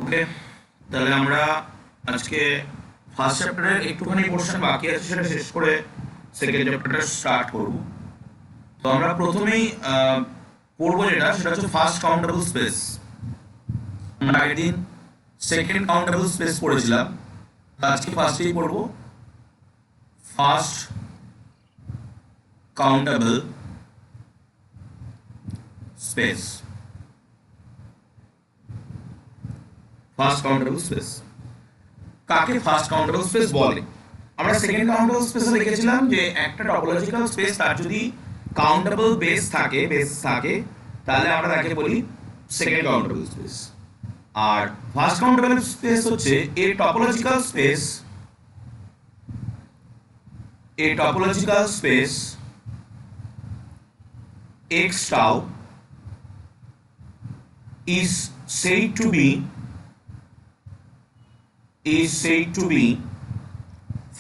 ওকে, তাহলে আমরা আজকে ফার্স্ট চ্যাপ্টারের একটুখানি পোর্শন বাকি আছে, সেটা শেষ করে সেকেন্ড চ্যাপ্টারটা স্টার্ট করব। তো আমরা প্রথমেই পড়বো সেটা হচ্ছে ফার্স্ট কাউন্টেবল স্পেস। আমরা আগের দিন সেকেন্ড কাউন্টেবল স্পেস পড়েছিলাম, আজকে ফার্স্টেই পড়বো first countable space. First countable space কাকে ফার্স্ট কাউন্টেবল স্পেস বলে? আমরা সেকেন্ড কাউন্টেবল স্পেসে লিখেছিলাম যে একটা টপোলজিক্যাল স্পেস তার যদি কাউন্টেবল বেস থাকে তাহলে আমরা তাকে বলি সেকেন্ড কাউন্টেবল স্পেস। আর ফার্স্ট কাউন্টেবল স্পেস হচ্ছে a topological space x tau is said to be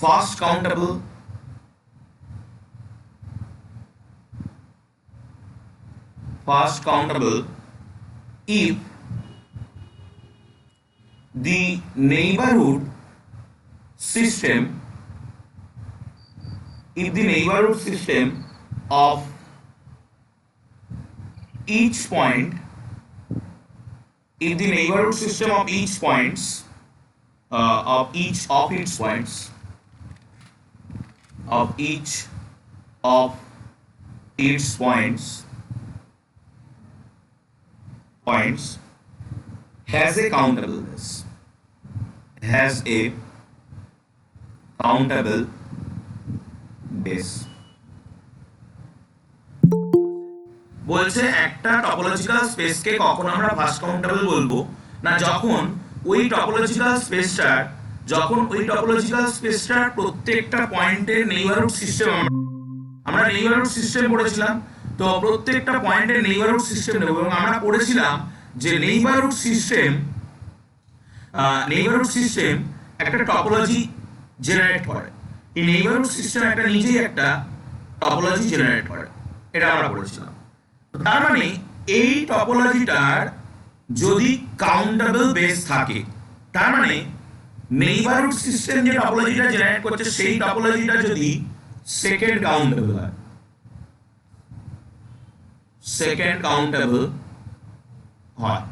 fast countable if the neighborhood system of each point of each of its points has a countable base. বলছে একটা topological স্পেসকে কখন আমরা first countable বলবো না, যখন ওই topological স্পেসটার প্রত্যেকটা পয়েন্টের নেইবারহুড সিস্টেম, আমরা নেইবারহুড সিস্টেম পড়েছিলাম। তো প্রত্যেকটা পয়েন্টের নেইবারহুড সিস্টেম নেব, এবং আমরা পড়েছিলাম যে নেইবারহুড সিস্টেম একটা টপোলজি জেনারেট করে। এই নেইবারহুড সিস্টেম একটা নিজেই একটা টপোলজি জেনারেট করে, এটা আমরা পড়েছিলাম। তার মানে এই টপোলজিটার যদি কাউন্টেবল বেস থাকে, তার মানে নেইবারহুড সিস্টেম যে টপোলজিটা জেনারেট করছে সেই টপোলজিটা যদি সেকেন্ড কাউন্টেবল হয়,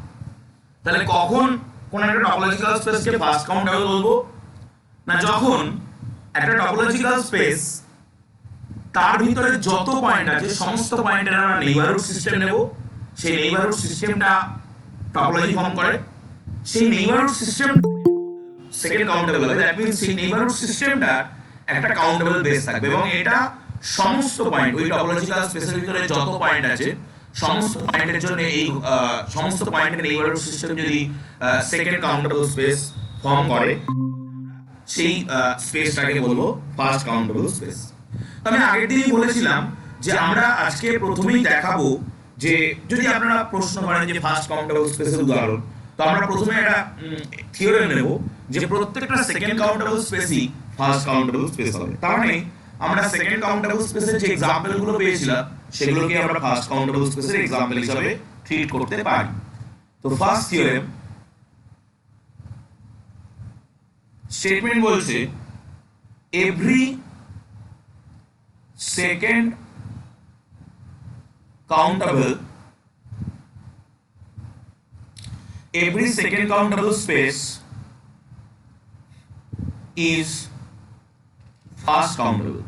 তাহলে কখন কোন একটা টপোলজিক্যাল স্পেসকে ফার্স্ট কাউন্টেবল বলবো না, যখন একটা টপোলজিক্যাল স্পেস তার ভিতরে যত পয়েন্ট আছে সমস্ত পয়েন্টের আমরা নেইবারহুড সিস্টেম নেব, সেই নেইবারহুড সিস্টেমটা টপোলজি ফর্ম করে, সেই নেইবারহুড সিস্টেম সেকেন্ড কাউন্টেবল হবে। দ্যাট মিন্স সেই নেইবারহুড সিস্টেমটা একটা কাউন্টেবল বেস থাকবে, এবং এটা সমস্ত পয়েন্ট, ওই টপোলজিক্যাল স্পেসের ভিতরে যত পয়েন্ট আছে সমস্ত পয়েন্টের জন্য এই সমস্ত পয়েন্টের নেইবারহুড সিস্টেম যদি সেকেন্ড কাউন্টেবল স্পেস ফর্ম করে, সেই স্পেসটাকে বলবো ফার্স্ট কাউন্টেবল স্পেস। আমি আগের দিনই বলেছিলাম যে আমরা আজকে প্রথমেই দেখাবো যে যদি আপনারা প্রশ্ন করেন যে ফার্স্ট কাউন্টেবল স্পেসের উদাহরণ, তো আমরা প্রথমে একটা থিওরেম নেব যে প্রত্যেকটা সেকেন্ড কাউন্টেবল স্পেসই ফার্স্ট কাউন্টেবল স্পেস হবে। তার মানে আমরা সেকেন্ড কাউন্টেবল স্পেসের যে এক্সাম্পল গুলো পেয়েছিলাম সেগুলোকে আমরা ফার্স্ট কাউন্টেবল স্পেসের এক্সাম্পল হিসেবে ট্রিট করতে পারি। তো ফার্স্ট থিওরেম স্টেটমেন্ট বলছে every second countable space is fast countable.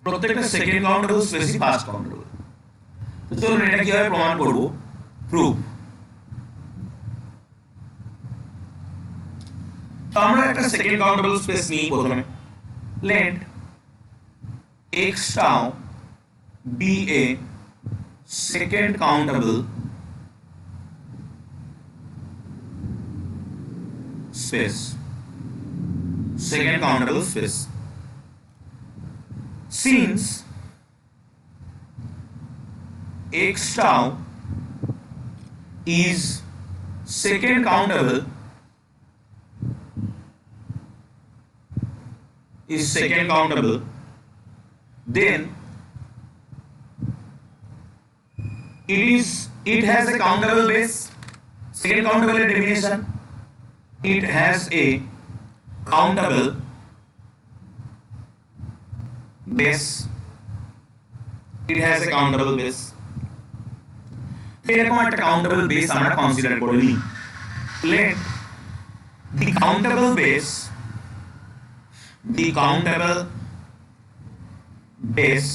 প্রত্যেকটা সেকেন্ড কাউন্টেবল স্পেসই ফার্স্ট কাউন্টেবল। তো চলুন এটা কিভাবে প্রমাণ করব, প্রুফ। আমরা একটা সেকেন্ড কাউন্টেবল স্পেস নিই প্রথমে। let x tau be a second countable space. Since x tau is second countable then it has a countable base. Second countable definition, it has a countable base. It has a countable base. এরকম একটা countable base আমরা consider করে নিই। Let the countable base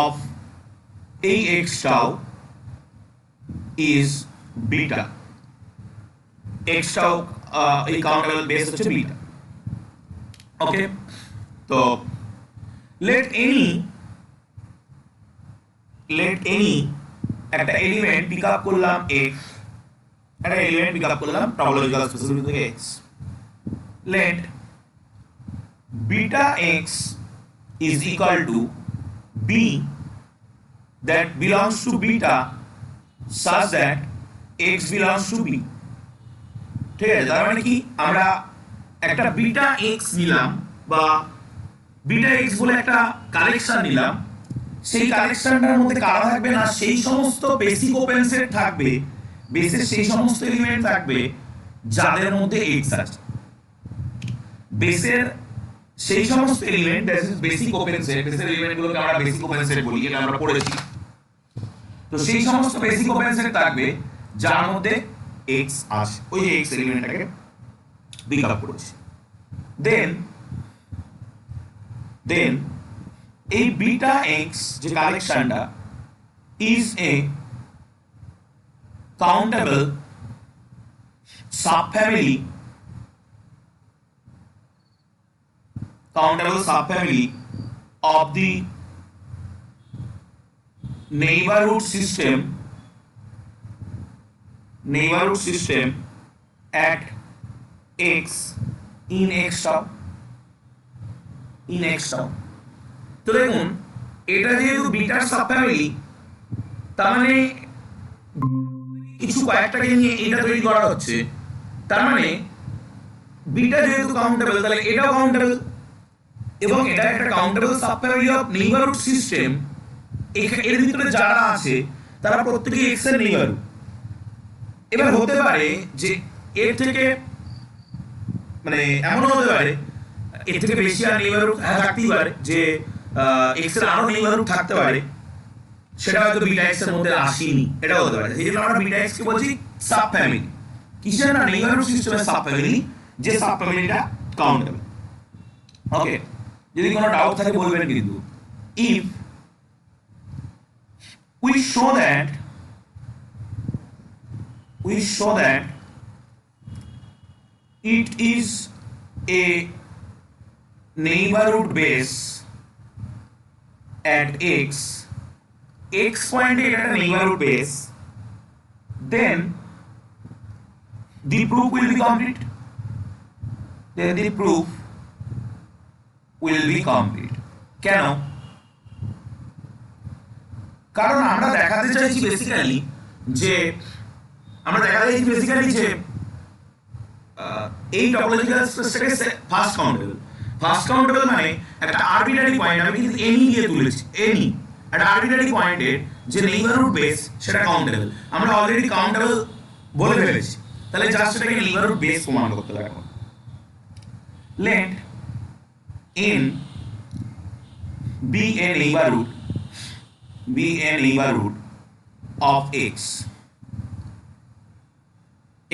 of ax tau is beta. x tau এই countable base হচ্ছে beta. Okay, তো let any একটা element pick up করলাম x, একটা এলিমেন্ট পিক আপ করলাম টপোলজিক্যাল স্পেস থেকে x. Let beta x is equal to b that belongs to beta such that x belongs to b. ঠিক আছে, তার মানে কি আমরা একটা বিটা x নিলাম বা বিটা x বলে একটা কালেকশন নিলাম, সেই কালেকশনটার মধ্যে কারা থাকবে না, সেই সমস্ত বেসিক ওপেন সেট থাকবে, বেসের সেই সমস্ত এলিমেন্ট থাকবে যাদের মধ্যে x আছে। বেসের সেই সমস্ত এলিমেন্ট, বেসিক ওপেন সেট, বেসের এলিমেন্টগুলোকে আমরা বেসিক ওপেন সেট বলি, এটা আমরা পড়েছি। তো সেই সমস্ত বেসিক ওপেন সেট থাকবে যার মধ্যে x আছে, ওই যে x এলিমেন্টটাকে পিক আপ করেছি। দেন এই বিটা x যে কালেকশনটা is a countable subfamily of the neighborhood system at x in x tau. তো দেখুন, এটা যেহেতু বিটার সাবফ্যামিলি, তার মানে কিছু কয়েকটাকে নিয়ে এটা তৈরি করা হচ্ছে, তার মানে বিটা যেহেতু কাউন্টেবল, তাহলে এটাও কাউন্টেবল, এবং এটা একটা countable subfamily of neighbourhood system. এর ভিতরে যারা আছে তারা প্রত্যেকেই এক্স এর নেইবারহুড। এবার হতে পারে যে এর থেকে মানে এমন হতে পারে এর থেকে বেশি আর নেইবারহুড থাকতেই পারে, যে এক্স এর আরো নেইবারহুড থাকতে পারে, সেটা হয়তো বিটা এক্স এর মধ্যে আসেনি, এটাও হতে পারে। সেই জন্য আমরা বিটা এক্স কে বলছি সাবফ্যামিলি। কিসের না, নেইবারহুড সিস্টেমের সাবফ্যামিলি, যে সাবফ্যামিলিটা কাউন্টেবল। ওকে, যদি কোনো ডাউট থাকে বলবেন কিন্তু। If we show that it is a neighborhood base at x point at a neighborhood base, then the proof will be complete. কেন? কারণ আমরা দেখাতে চাইছি বেসিক্যালি যে এই টপোলজিক্যাল স্পেসটাকে ফার্স্ট কাউন্টেবল মানে একটা আরবিট্রারি পয়েন্ট, আমি কিন্তু এনি দিয়ে তুলেছি, এনি একটা আরবিট্রারি পয়েন্টের যে নেইবারহুড বেস সেটা কাউন্টেবল। আমরা অলরেডি কাউন্টেবল বলে ফেলেছি, তাহলে জাস্ট এটাকে নেইবারহুড বেস প্রমাণ করতে লাগবে। Let n be a neighborhood of x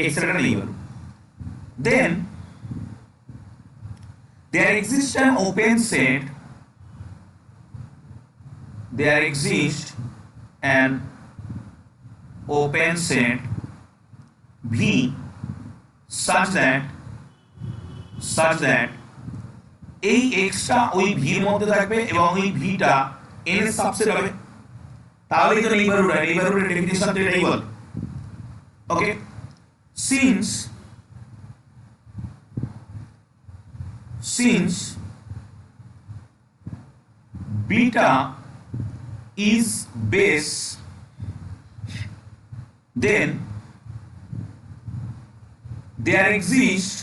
is a neighborhood, then there exists an open set V such that এই এক্সটা ওই ভির মধ্যে থাকবে এবং ওই ভিটা এন এর সাবসেট হবে, তাহলেই তো নেইবারহুডের ডেফিনিশন তো এটাই বলে। ওকে, since beta is base, then there exists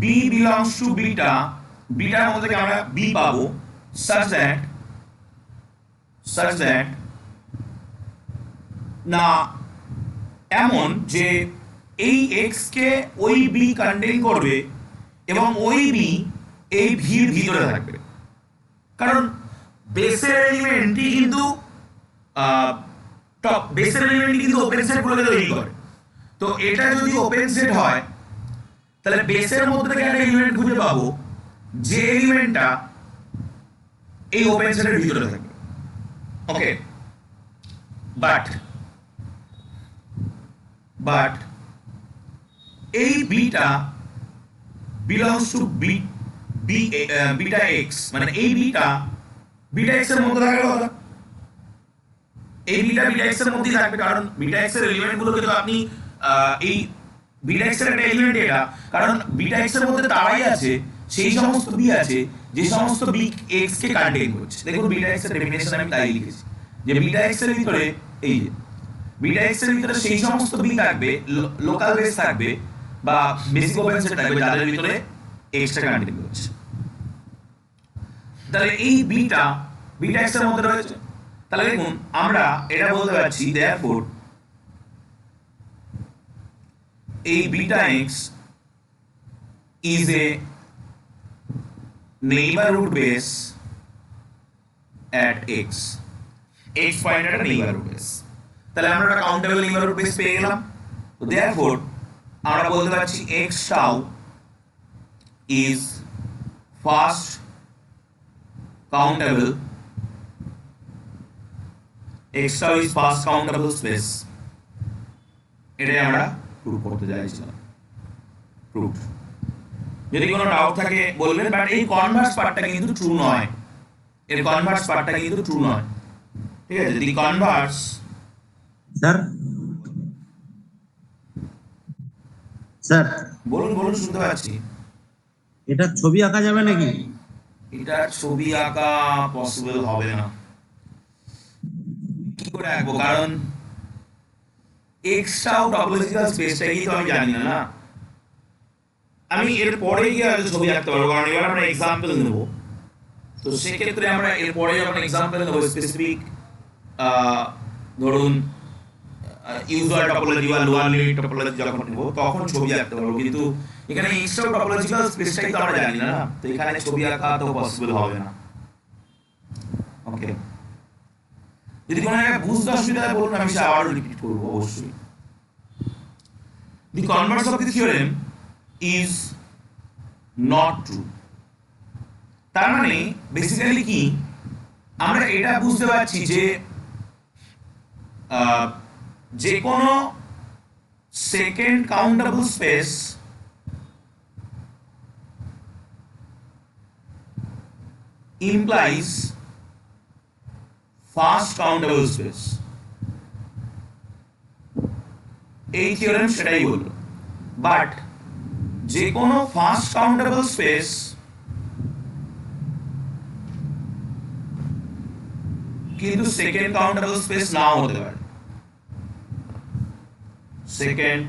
b belongs to beta, bitter মধ্যে থেকে আমরা b পাবো, such that না এমন যে এই x কে ওই b কন্টেইন করবে এবং ওই b এই v এর ভিতরে থাকবে, কারণ বেসের এলিমেন্টই কিন্তু টপ বেসের এলিমেন্টই কিন্তু ওপেন সেট গুলোকে তৈরি করে। তো এটা যদি ওপেন সেট হয় তাহলে বেসের মধ্যে থেকে একটা এলিমেন্ট খুঁজে পাবো যে এলিমেন্টটা এই ওপেন সেটের ভিতরে থাকবে। ওকে, বাট এই beta belongs to beta x, মানে এই বিটা এক্স এর মধ্যে থাকার কথা। এই বিটা এক্স এর মধ্যেই থাকবে, কারণ বিটা এক্স এর এলিমেন্ট গুলো কিন্তু আপনি এই বিটা এক্স এর একটা এলিমেন্ট এটা, কারণ বিটা এক্স এর মধ্যে তারাই আছে সেই সমস্ত বি আছে যে সমস্ত বি এক্স কে কন্টেইন করছে। দেখুন বিটা এক্স এর ডেফিনিশন আমি তাই লিখেছি যে বিটা এক্স এর ভিতরে এই যে বিটা এক্স এর ভিতরে সেই সমস্ত বি থাকবে, লোকাল বেস থাকবে বা বেসিক ওপেন সেট থাকবে যাদের ভিতরে এক্স টা কন্টেইন করছে। তাহলে এই বিটা এক্স এর মধ্যে রয়েছে। তাহলে দেখুন আমরা এটা বলতে পারছি therefore এই beta x is a neighborhood base at x point at a neighborhood base। তাহলে আমরা একটা কাউন্টেবল neighborhood base পেয়ে গেলাম। তো therefore আমরা বলতে পারছি x tau is first countable space। এটাই আমরা প্রুভ করতে চাইছিলাম। প্রুফ যদি কোনো ডাউট থাকে বলবেন, বাট এই কনভার্স পার্টটা কিন্তু ট্রু নয়, এর কনভার্স পার্টটা কিন্তু ট্রু নয়। ঠিক আছে, যদি কনভার্স স্যার বলুন শুনতে পাচ্ছি। এটা ছবি আঁকা যাবে নাকি? এটা ছবি আঁকা পসিবল হবে না। কি করে আঁকবো? কারণ এক্সট্রা টপোলজিক্যাল স্পেসটাই তো আমি জানি না। আমি এর পরে গিয়ে ছবি আঁকতে পারবো, কারণ এবার আমরা এক্সাম্পল নেব। তো সেক্ষেত্রে আমরা এর পরে যখন এক্সাম্পল নেব স্পেসিফিক, ধরুন ইউজুয়াল টপোলজি বা লোয়ার লিমিট টপোলজি যখন নেব তখন ছবি আঁকতে পারবো, কিন্তু এখানে এক্সট্রা টপোলজিক্যাল স্পেসটাই তো আমরা জানি না, তো এখানে ছবি আঁকা তো পসিবল হবে না। ওকে, যদি কোনো জায়গায় বুঝতে অসুবিধা হয় বলুন, আমি আবার রিপিট করবো অবশ্যই। The converse of the theorem is not true। তার মানে বেসিক্যালি কি আমরা এটা বুঝতে পারছি যে যে কোনো second countable space implies first countable space. এই থিওরেম সেটাই বলল। বাট যে কোনো ফার্স্ট কাউন্টেবল স্পেস কিন্তু সেকেন্ড কাউন্টেবল স্পেস নাও হতে পারে। সেকেন্ড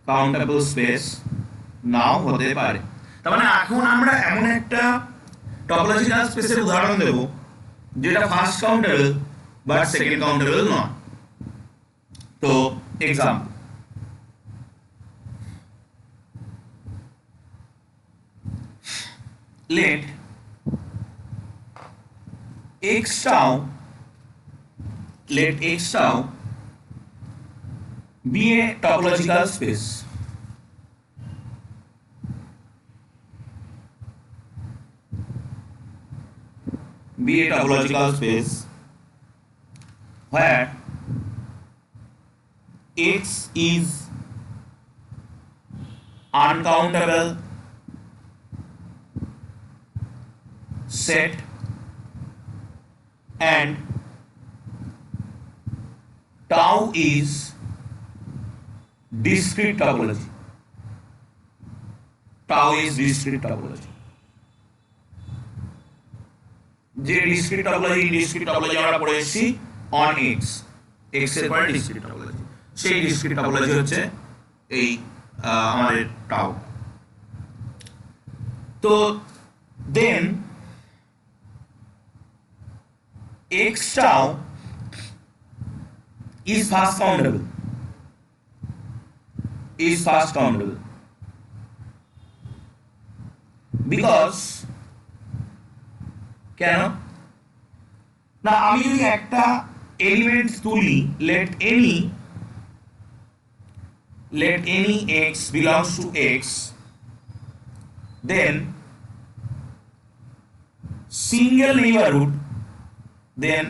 কাউন্টেবল স্পেস নাও হতে পারে। তার মানে এখন আমরা এমন একটা টপোলজিক্যাল স্পেসের উদাহরণ দেব যেটা first countable but second countable নয়। তো example, let x tau be a topological space। Be a topological space where x is uncountable set and tau is discrete topology। Tau is discrete topology। যে discrete topology আমরা পড়ে এসেছি on x এর পরে discrete topology, সেই discrete topology হচ্ছে এই আমাদের টাউ। তো দেন x tau is fast countable, because কেন না আমি যদি একটা এলিমেন্ট তুলি, let any x belongs to x, then single neighborhood, then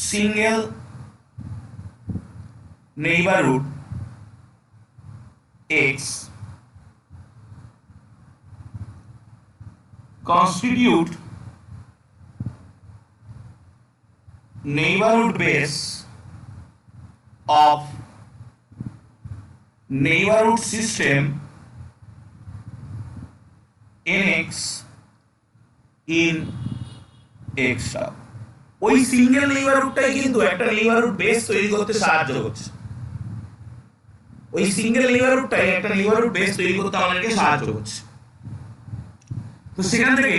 single neighborhood x constitute neighborhood base of neighborhood system nx in x tau। ওই single নেইবারহুডটাই কিন্তু একটা neighbourhood base তৈরি করতে সাহায্য করছে, ওই সিঙ্গেল নেইবারহুডটাই একটা নেইবারহুড বেস তৈরি করতে আমাদেরকে সাহায্য করছে। তো সেখান থেকে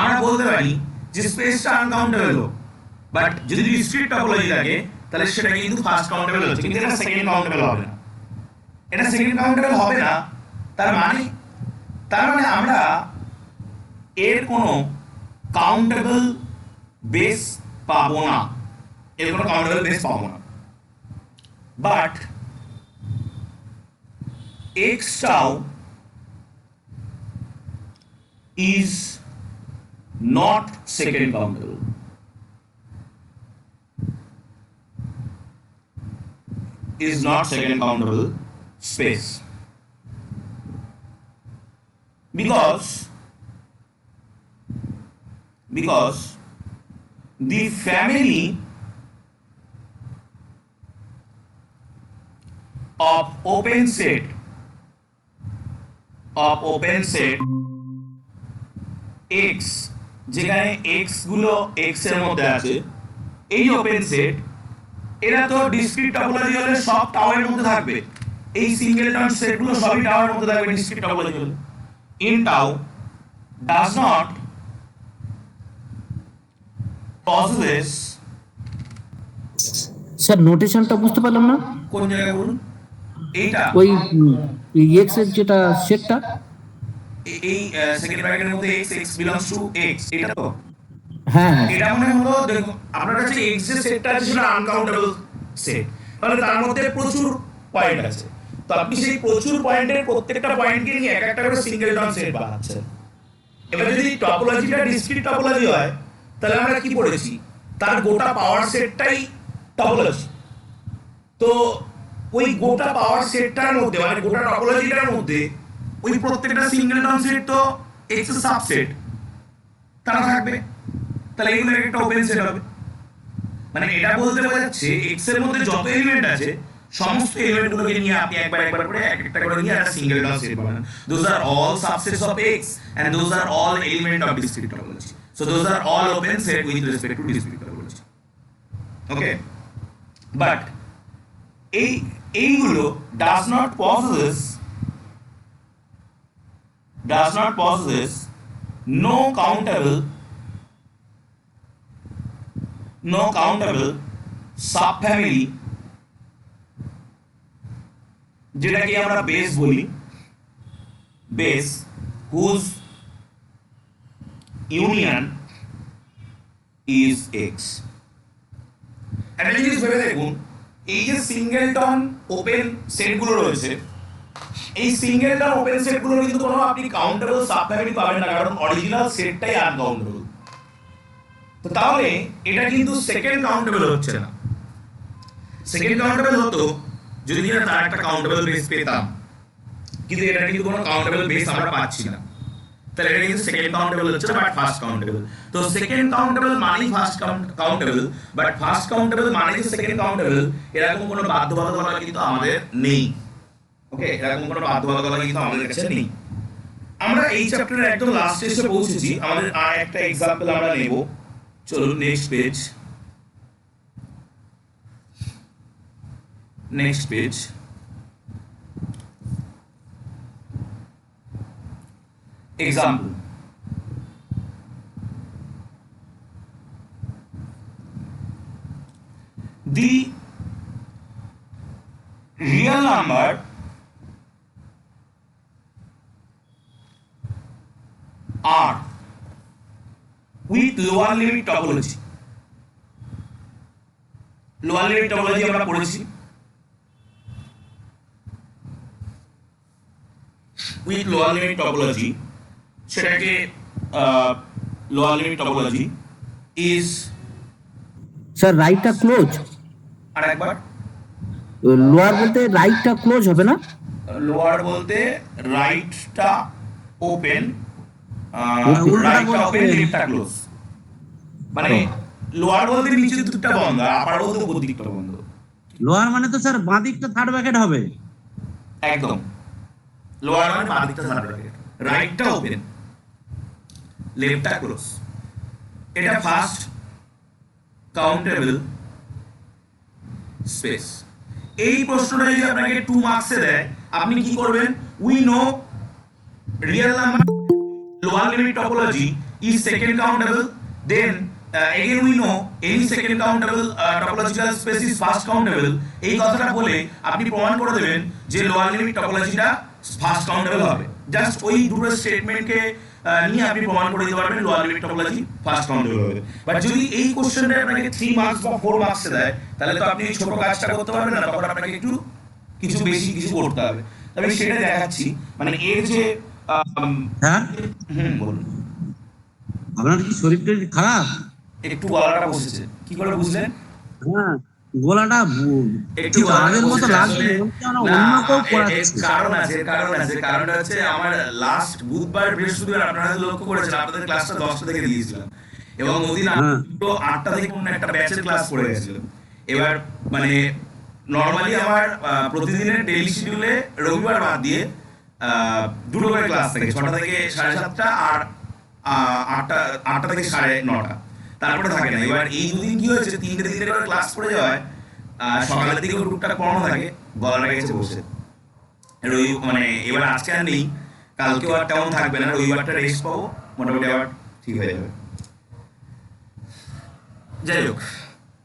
আমরা বলতে পারি যে স্পেসটা আনকাউন্টেবল হোক, বাট যদি ডিসক্রিট টপোলজি থাকে তাহলে সেটা কিন্তু ফার্স্ট কাউন্টেবল হচ্ছে, কিন্তু এটা সেকেন্ড কাউন্টেবল হবে না। এটা সেকেন্ড কাউন্টেবল হবে না তার মানে আমরা এর কোনো কাউন্টেবল বেস পাবো না, but x tau is not second countable, space, because the family of open set x, যেখানে x গুলো x এর মধ্যে আছে, এই ওপেন সেট এরা তো ডিসক্রিট টপোলজি হলে সব টাওয়ারের মধ্যে থাকবে, এই সিঙ্গেলটন সেটগুলো সবই টাওয়ারের মধ্যে থাকবে ডিসক্রিট টপোলজি হলে। In tau does not possess, sir নোটেশনটা বুঝতে পারলাম না। কোন জায়গায় বলুন? এইটা ওই এক্স এর যেটা সেটটা, এই সেকেন্ড ব্র্যাকেটের মধ্যে x belongs to x, এটা তো হ্যাঁ এটা মনে হলো দেখুন আপনার কাছে x এর সেটটা আছে সেটা আনকাউন্টেবল সেট, তাহলে তার মধ্যে প্রচুর পয়েন্ট আছে, তো আপনি সেই প্রচুর পয়েন্টের প্রত্যেকটা পয়েন্টকে নিয়ে এক একটা করে সিঙ্গেলটন সেট বানাচ্ছেন। এবার যদি টপোলজিটা ডিসক্রিট টপোলজি হয় তাহলে আমরা কি পড়েছি, তার গোটা পাওয়ার সেটটাই টপোলজি। তো ওই গোটা পাওয়ার সেটটার মধ্যে মানে গোটা টপোলজিটার মধ্যে ওই প্রত্যেকটা সিঙ্গেলটন সেট তো এক্স এর সাবসেট তারা থাকবে, তাহলে এগুলো একটা ওপেন সেট হবে। মানে এটা বলতে বোঝাচ্ছে এক্স এর মধ্যে যত এলিমেন্ট আছে সমস্ত এলিমেন্টগুলোকে নিয়ে আপনি একবার করে এক একটা করে নিয়ে একটা সিঙ্গেলটন সেট বানান। Those are all subsets of X and those are all element of discrete topology. So those are all open set with respect to discrete topology. Okay, but এইগুলো does not possess no countable subfamily, যেটাকে আমরা base বলি, base whose union is X. একটা জিনিস ভেবে দেখুন, এই যে সিঙ্গেলটন ওপেন সেটগুলো রয়েছে, এই সিঙ্গেলটন ওপেন সেটগুলো কিন্তু কোনো আপনি কাউন্টেবল সাবফ্যামিলি পাবেন না, কারণ অরিজিনাল সেটটাই আনকাউন্টেবল। তো তাহলে এটা কিন্তু সেকেন্ড কাউন্টেবল হচ্ছে না। সেকেন্ড কাউন্টেবল হতো যদি কিনা তার একটা কাউন্টেবল বেস পেতাম, কিন্তু এটা কিন্তু কোনো কাউন্টেবল বেস আমরা পাচ্ছি না, তাহলে এটা কিন্তু সেকেন্ড কাউন্টেবল হচ্ছে না বাট ফার্স্ট কাউন্টেবল। তো সেকেন্ড কাউন্টেবল মানেই first countable, but first countable মানে যে সেকেন্ড কাউন্টেবল, এরকম কোনো বাধ্যবাধকতা কিন্তু আমাদের নেই। ওকে, এরকম কোনো বাধ্যবাধকতা কিন্তু আমাদের কাছে নেই। আমরা এই চ্যাপ্টারের একদম লাস্টে এসে পৌঁছেছি, আমাদের আর একটা এক্সাম্পল আমরা নেব। চলুন next page, next page. Example, the real number are with lower limit topology. Lower limit topology আমরা পড়েছি, উইথ লোয়ার লিমিট টপোলজি, সেটাকে lower limit topology is, sir রাইটটা ক্লোজ, আর একবার লোয়ার বলতে রাইটটা ক্লোজ হবে না? লোয়ার বলতে রাইটটা ওপেন, উল্টা রাইটটা বলতে- ওপেন, লেফটটা ক্লোজ। মানে লোয়ার বলতে নিচের দিকটা বন্ধ, আর আপার বলতে উপর দিকটা বন্ধ। লোয়ার মানে তো স্যার বাঁ দিকটা থার্ড ব্র্যাকেট হবে। একদম, লোয়ার মানে বাঁ দিকটা থার্ড ব্র্যাকেট, রাইটটা ওপেন, লেফটটা ক্লোজ। এটা ফার্স্ট কাউন্টেবল স্পেস। এই প্রশ্নটা যদি আপনাকে 2 মার্কসে দেয়, আপনি কি করবেন? We know real number lower limit topology is second countable, then again we know any second countable topological space is first countable। এই কথাটা বলে আপনি প্রমাণ করে দেবেন যে লোয়ার লিমিট টপোলজিটা ফার্স্ট কাউন্টেবল হবে। জাস্ট ওই দুটো স্টেটমেন্টকে নিয়ে আপনি প্রমাণ করে দিতে পারবেন lower limit topology first countable হবে। বাট যদি এই কোশ্চেনটা আপনাকে 3 মার্কস বা 4 মার্কসে দেয়, তাহলে তো আপনি এই ছোট কাজটা করতে পারবেন না, তখন আপনাকে একটু কিছু বেশি কিছু করতে হবে। তবে সেটা দেখাচ্ছি, মানে এর যে স্যার বলুন। আপনার কি শরীর টরীর খারাপ? একটু গলাটা বসেছে, কি করে বুঝলেন? হ্যাঁ, গলাটা একটু ঠিক আগের মতো লাগছে, অন্য কেউ পড়াচ্ছে। কারণটা হচ্ছে আমার লাস্ট বুধবার বৃহস্পতিবার আপনারা লক্ষ্য করেছেন আপনাদের ক্লাসটা 10টা থেকে দিয়েছিলাম, এবং ওদিন হ্যাঁ। 8টা থেকে কোনো একটা ব্যাচের ক্লাস পড়ে গেছিল। এবার মানে নর্মালি আমার প্রতিদিনের ডেইলি শিডিউলে রবিবার বাদ দিয়ে দুটো করে ক্লাস থাকে, 6টা থেকে 7:30 আর 8টা থেকে 9:30, তারপরে থাকে না। এবার এই দুদিন কি হয়েছে, 3টে করে ক্লাস পড়ে যাওয়ায় সকালের দিকে টুকটাক পড়ানো থাকে, গলাটা গেছে বসে। মানে এবার আজকে আর নেই, কালকেও আর তেমন থাকবে না, রবিবারটা রেস্ট পাবো, মোটামুটি আবার ঠিক হয়ে যাবে। যাই হোক,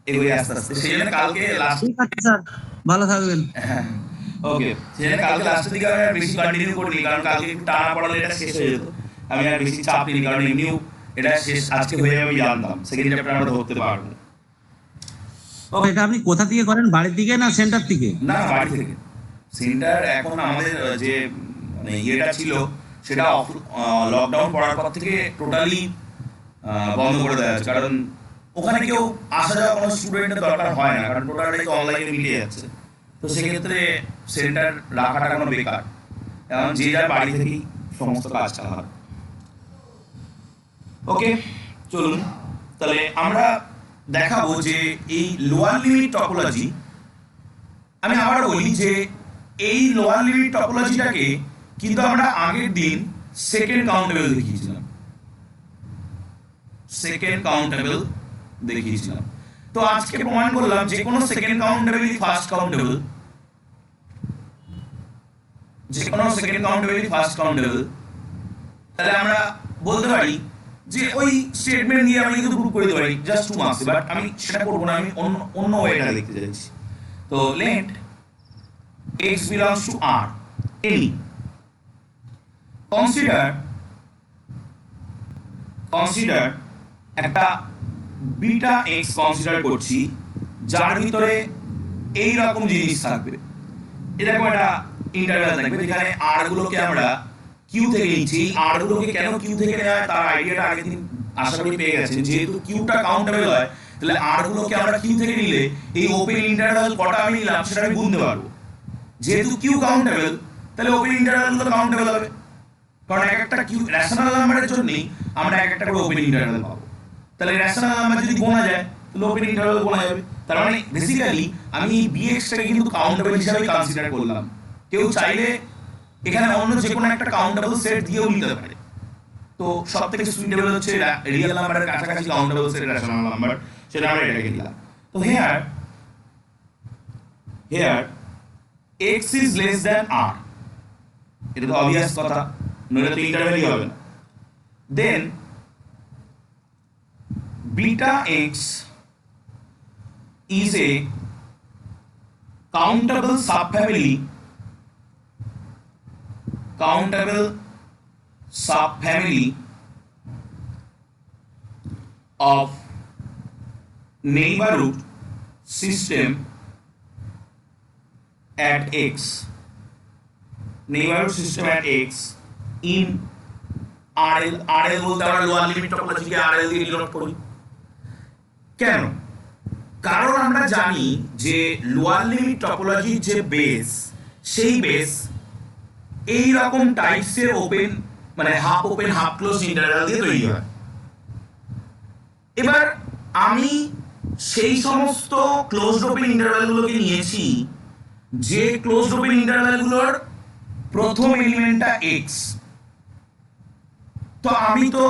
এগুলি আস্তে আস্তে, সেই জন্য কালকে লাস্ট, ঠিক আছে স্যার, ভালো থাকবেন। ওকে, সেই জন্য কালকে লাস্টের দিকে আমি আর বেশি কন্টিনিউ করিনি, কারণ কালকে একটু টানা পড়ালে এটা শেষ হয়ে যেত, আমি আর বেশি চাপ নিই, কারণ এমনিও এটা শেষ আজকে হয়ে যাবে, আমি জানতাম সেকেন্ড চ্যাপ্টার আমরা ধরতে পারবো। এটা আপনি কোথা থেকে করেন, বাড়ির দিকে না সেন্টার থেকে? না, বাড়ি থেকে। সেন্টার এখন আমাদের যে মানে ইয়েটা ছিল, সেটা লকডাউন পড়ার পর থেকে টোটালি বন্ধ করে দেওয়া হয়েছে, কারণ ওখানে কেউ আসা যাওয়া কোনো স্টুডেন্টের দরকার হয় না, কারণ টোটালটাই তো অনলাইনে মিলে যাচ্ছে। তো সেক্ষেত্রে সেন্টার রাখাটা কোনো বেকার, এখন যে যার বাড়ি থেকেই সমস্ত কাজ চালাবে। ওকে, চলুন তাহলে আমরা দেখাবো যে এই লোয়ার লিমিট টপোলজি, আমি আবার বলি যে এই লোয়ার লিমিট টপোলজিটাকে কিন্তু আমরা আগের দিন সেকেন্ড কাউন্টেবল দেখিয়েছিলাম, সেকেন্ড কাউন্টেবল দেখিয়েছিলাম। তো আজকে প্রমাণ করলাম যে কোনো সেকেন্ড কাউন্টেবলই ফার্স্ট কাউন্টেবল, যে কোনো সেকেন্ড কাউন্টেবলই ফার্স্ট কাউন্টেবল। তাহলে আমরা বলতে পারি যে ওই স্টেটমেন্ট দিয়ে আমি কিন্তু প্রুভ করে দিতে পারি জাস্ট 2 মার্কস, বাট আমি সেটা করবো না, আমি অন্য ওয়েটা লিখতে চাইছি। তো let x belongs to R, any consider একটা বিটা x কনসিডার করছি, যার ভিতরে এই রকম জিনিস থাকবে, এরকম একটা ইন্টারভ্যাল থাকবে, যেখানে r গুলোকে আমরা q থেকে নিচ্ছি। r গুলোকে কেন q থেকে নেওয়া হয় তার আইডিয়াটা আগের দিন আশা করি পেয়ে গেছেন। যেহেতু q টা কাউন্টেবল হয়, তাহলে r গুলোকে আমরা q থেকে নিলে এই ওপেন ইন্টারভ্যাল কটা আমি নিলাম সেটা আমি গুনতে পারবো। যেহেতু q কাউন্টেবল, তাহলে ওপেন ইন্টারভ্যাল গুলো কাউন্টেবল হবে, কারণ এক একটা q রেশনাল নাম্বারের জন্যই আমরা এক একটা করে ওপেন ইন্টারভ্যাল পাবো। তাহলে রেশনাল নাম্বার যদি গোনা যায়, তাহলে ওপেন ইন্টারভ্যাল গোনা যাবে। তার মানে বেসিক্যালি আমি bx টাকে কিন্তু কাউন্টেবল হিসেবে কনসিডার করলাম। কেউ চাইলে এখানে অন্য যে কোনো একটা কাউন্টেবল সেট দিয়েও নিতে পারে। তো সব থেকে সুইটেবল হচ্ছে রিয়েল নাম্বারের কাছাকাছি কাউন্টেবল সেট রেশনাল নাম্বার, সেটা আমরা এটাকে নিলাম। তো here x is less than r, এটা তো অবভিয়াস কথা, নইলে তো ইন্টারভ্যালই হবে না। দেন beta x is a countable subfamily of neighborhood system at x in RL বলতে আমরা লোয়ার লিমিট টপোলজিকে RL দিয়ে ডিনোট করি। কেন? কারণ আমরা জানি যে লোয়ার লিমিট টপোলজির যে বেস, সেই বেস এই রকম টাইপসের ওপেন মানে half open half close interval দিয়ে তৈরি হয়। এবার আমি সেই সমস্ত ক্লোজড ওপেন ইন্টারভ্যালগুলোকে নিয়েছি যে ক্লোজড ওপেন ইন্টারভ্যালগুলোর প্রথম এলিমেন্টটা এক্স। তো আমি তো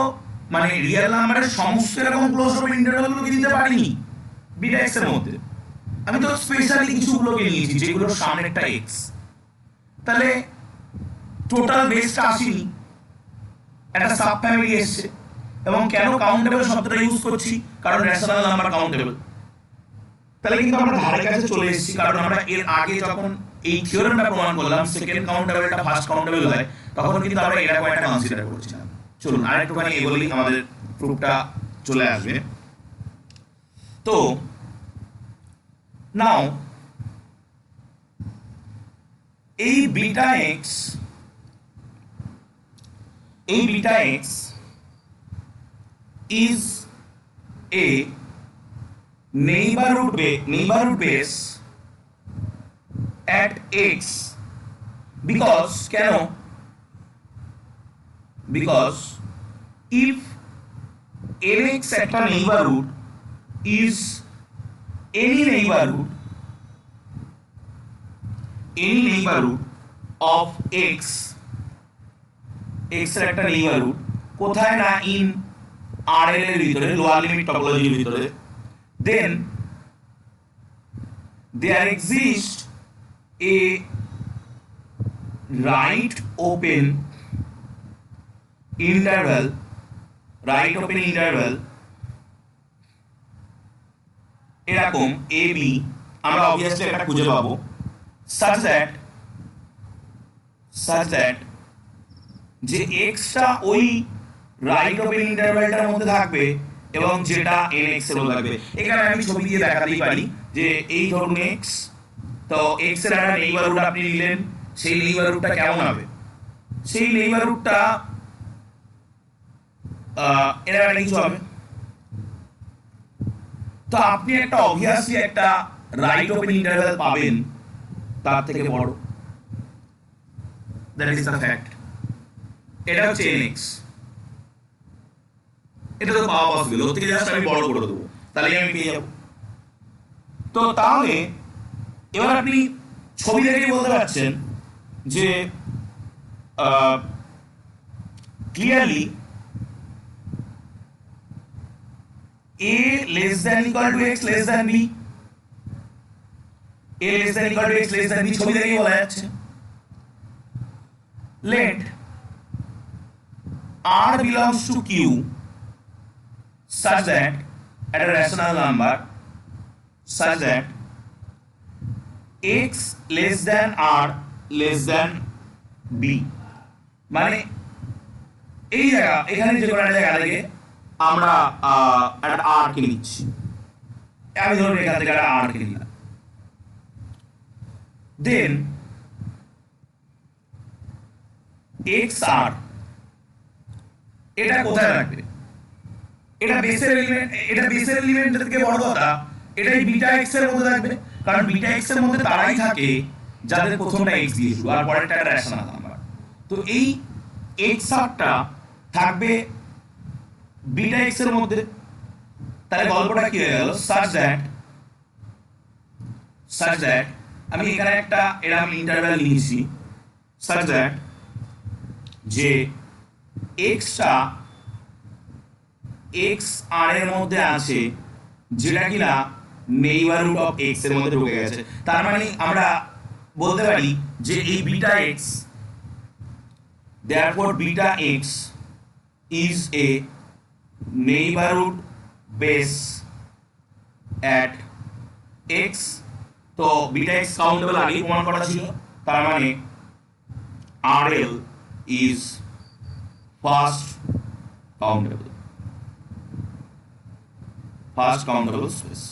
মানে রিয়েল নাম্বারের সমস্ত এরকম ক্লোজড ওপেন ইন্টারভ্যালগুলোকে দিতে পারিনি বিটা এক্স এর মধ্যে। আমি তো স্পেশালি কিছুগুলোকে নিয়েছি যেগুলোর সামনেরটা এক্স। তাহলে টোটাল বেসটা আসেনি, একটা সাব ফ্যামিলি এসছে। এবং কেন কাউন্টেবল শব্দটা ইউজ করছি? কারণ রেশনাল নাম্বার কাউন্টেবল। তাহলে কিন্তু আমরা ধারে কাছে চলে এসেছি, কারণ আমরা এর আগে যখন এই থিওরেমটা প্রমাণ করলাম সেকেন্ড কাউন্টেবলটা ফার্স্ট কাউন্টেবল হয়, তখন কিন্তু আমরা এরকম একটা কনসিডার করেছিলাম। চলুন আরেকটুখানি এগোলেই আমাদের প্রুফটা চলে আসবে। তো নাও এই beta x is a neighborhood base at x because if nx একটা neighborhood is any neighborhood of x এর একটা neighborhood কোথায় না in RL এর ভিতরে, লোয়ার লিমিট টপোলজির ভিতরে, then there exists a right open interval এরকম AB, আমরা obviously একটা খুঁজে পাবো, such that যে x টা ওই রাইট ওপেন ইন্টারভ্যালটার মধ্যে থাকবে এবং যেটা nx এর মধ্যে থাকবে। এখানে আমি ছবি দিয়ে দেখাতেই পারি যে এই ধরুন x, তো x এর একটা নেইবারহুড আপনি নিলেন, সেই নেইবারহুডটা কেমন হবে? সেই নেইবারহুডটা এরকম কিছু হবে। তো আপনি একটা অবভিয়াসলি একটা রাইট ওপেন ইন্টারভ্যাল পাবেন তার থেকে বড়, দ্যাট ইজ দ্য ফ্যাক্ট। এটা হচ্ছে nx, এটা তো পাওয়া পসিবল, ওর থেকে জাস্ট আমি বড় করে দেবো, তাহলে আমি পেয়ে যাবো। তো তাহলে এবার আপনি ছবি দেখেই বলতে পারছেন যে clearly a less than equal to x less than b, a less than equal to x less than b ছবি দেখেই বলা যাচ্ছে। let r belongs to q such that at a rational number such that x less than r less than b, মানে এই জায়গা এখানে যে কোনো জায়গা থেকে আমরা একটা r কে নিচ্ছি, আমি ধরুন এখান থেকে একটা r কে নিলাম, then xr এটা কোথায় রাখবে? এটা বেসের এলিমেন্ট থেকে বড় কথা, এটাই বিটা এক্স এর মধ্যে থাকবে, কারণ বিটা এক্স এর মধ্যে তারাই থাকে যাদের প্রথমটা এক্স দিয়ে শুরু আর পরেরটা একটা রেশনাল নাম্বার। তো এই এক্স আরটা থাকবে বিটা এক্স এর মধ্যে। তাহলে গল্পটা কি হয়ে গেল? such that আমি এখানে একটা এরকম ইন্টারভ্যাল নিয়েছি such that যে এক্সটা এক্স আর এর মধ্যে আছে যেটা কিনা নেইবারহুড অফ এক্স এর মধ্যে ঢুকে গেছে। তার মানে আমরা বলতে পারি যে এই beta x, therefore beta x is a neighborhood base at x। তো বিটা এক্স কাউন্টেবল আগেই প্রমাণ করা ছিল, তার মানে RL is first countable space,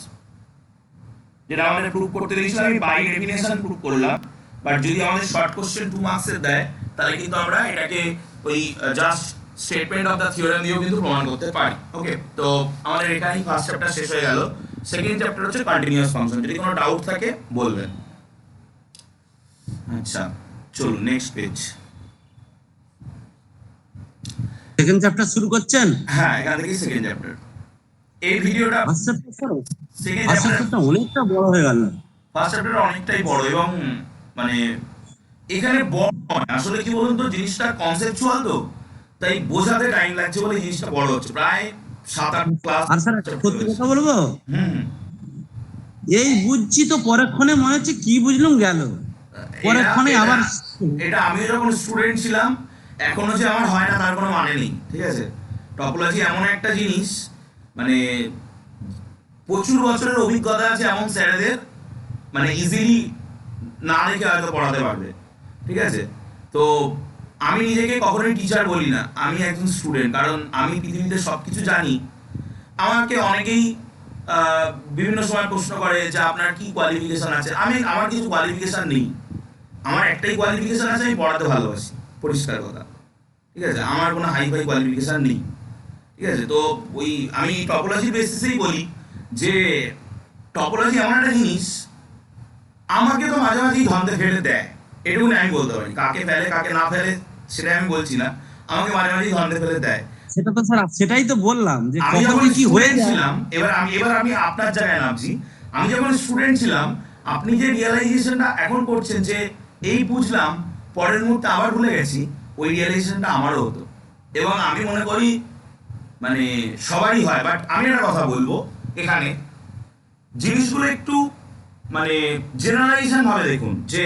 যেটা আমাদের প্রুভ করতে দিয়েছিল। আমি বাই ডেফিনেশন প্রুভ করলাম, বাট যদি আমাদের শর্ট কোশ্চেন 2 মার্কসের দেয় তাহলে কিন্তু আমরা এটাকে ওই just statement of the theorem দিয়েও কিন্তু প্রমাণ করতে পারি। ওকে, তো আমাদের এখানেই ফার্স্ট চ্যাপ্টার শেষ হয়ে গেল। সেকেন্ড চ্যাপ্টার হচ্ছে কন্টিনিউয়াস ফাংশন। যদি কোনো ডাউট থাকে বলবেন। আচ্ছা, চলুন নেক্সট পেজ। সেকেন্ড চ্যাপ্টার শুরু করছেন? হ্যাঁ, এখান থেকেই সেকেন্ড চ্যাপ্টার। এই ভিডিওটা first chapter second first chapter চ্যাপ্টারটা অনেকটা বড় হয়ে গেল। ফার্স্ট চ্যাপ্টারটা অনেকটাই বড়, এবং মানে এখানে বড় নয় আসলে, কি বলুন তো, জিনিসটা কনসেপচুয়াল তো, তাই বোঝাতে টাইম লাগছে বলে জিনিসটা বড় হচ্ছে, প্রায় 7-8 ক্লাস। আর স্যার সত্যি কথা বলবো, হুম, এই বুঝছি তো পরেক্ষণে মনে হচ্ছে কি বুঝলুম গেল, পরেক্ষণে এটা- আবার এটা আমি যখন স্টুডেন্ট ছিলাম, এখনো যে আমার হয় না তার কোনো মানে নেই, ঠিক আছে। টপোলজি এমন একটা জিনিস, মানে প্রচুর বছরের অভিজ্ঞতা আছে এমন স্যারেদের, মানে ইজিলি না রেখে হয়তো পড়াতে পারবে, ঠিক আছে। তো আমি নিজেকে কখনোই টিচার বলি না, আমি একজন স্টুডেন্ট, কারণ আমি পৃথিবীতে সব কিছু জানি। আমাকে অনেকেই বিভিন্ন সময় প্রশ্ন করে যে আপনার কি কোয়ালিফিকেশন আছে। আমার কিছু কোয়ালিফিকেশন নেই, আমার একটাই কোয়ালিফিকেশন আছে, আমি পড়াতে ভালোবাসি, পরিষ্কার কথা, ঠিক আছে। আমার কোনো হাই ফাই কোয়ালিফিকেশন নেই, ঠিক আছে। তো ওই আমি টপোলজি বেসিসেই বলি যে টপোলজি এমন একটা জিনিস, আমাকে তো মাঝে মাঝেই ধন্দে ফেলে দেয়, এটুকুনি আমি বলতে পারি। কাকে ফেলে কাকে না ফেলে সেটা আমি বলছি না, আমাকে মাঝে মাঝেই ধন্দে ফেলে দেয়। সেটা তো স্যার সেটাই তো বললাম যে আমি কখন যখন যে কি হয়ে স্টুডেন্ট যায়। ছিলাম, এবার আমি আপনার জায়গায় নামছি। আমি যখন স্টুডেন্ট ছিলাম, আপনি যে রিয়েলাইজেশনটা এখন করছেন যে এই বুঝলাম, পরের মুহূর্তে আবার ভুলে গেছি, ওই রিয়েলাইজেশনটা আমারও হতো, এবং আমি মনে করি মানে সবারই হয়। বাট আমি একটা কথা বলবো এখানে, জিনিসগুলো একটু মানে জেনারেলাইজেশন ভাবে দেখুন, যে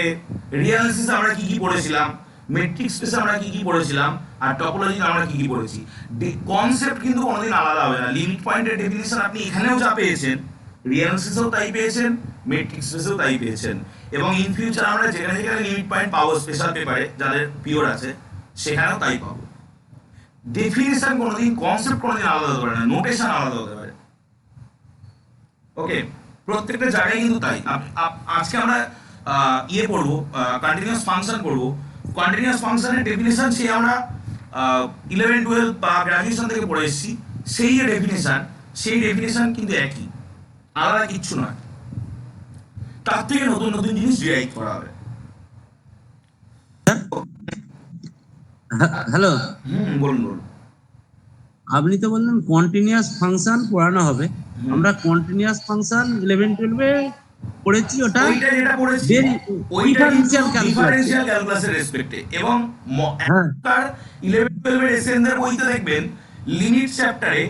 রিয়ালিসিস আমরা কি কি পড়েছিলাম, মেট্রিক স্পেসে আমরা কি কি পড়েছিলাম, আর টপোলজিতে আমরা কি কি পড়েছি। কনসেপ্ট কিন্তু কোনোদিন আলাদা হবে না। লিমিট পয়েন্টের ডেফিনিশন আপনি এখানেও যা পেয়েছেন, রিয়ালিসিসেও তাই পেয়েছেন, মেট্রিক স্পেসেও তাই পেয়েছেন, এবং ইন ফিউচার আমরা যেখানে যেখানে লিমিট পয়েন্ট পাবো স্পেশাল পেপারে, যাদের পিওর আছে সেখানেও তাই পাবো। ডেফিনিশন কোনোদিন, কনসেপ্ট কোনোদিন আলাদা হতে পারে না, নোটেশন আলাদা হতে পারে। ওকে, প্রত্যেকটা জায়গায় কিন্তু তাই। আজকে আমরা ইয়ে পড়বো, কন্টিনিউয়াস ফাংশন পড়বো। কন্টিনিউয়াস ফাংশনের ডেফিনেশন সেই আমরা 11-12 বা গ্র্যাজুয়েশন থেকে পড়ে এসেছি, সেই ডেফিনেশন কিন্তু একই, আলাদা কিচ্ছু নয়। তার থেকে নতুন নতুন জিনিস ডিরাইভ করা হবে। হ্যালো, বলুন বলুন। আপনি তো বললেন কন্টিনিউয়াস ফাংশন পড়ানো হবে। আমরা কন্টিনিউয়াস ফাংশন 11-12 এ পড়েছি, ওটা ওইটা যেটা পড়েছি ওইটা ডিফারেনশিয়াল ক্যালকুলাসের রেসপেক্টে, এবং এখনকার 11-12 এর এসএনদের বইতে দেখবেন লিমিট চ্যাপ্টারে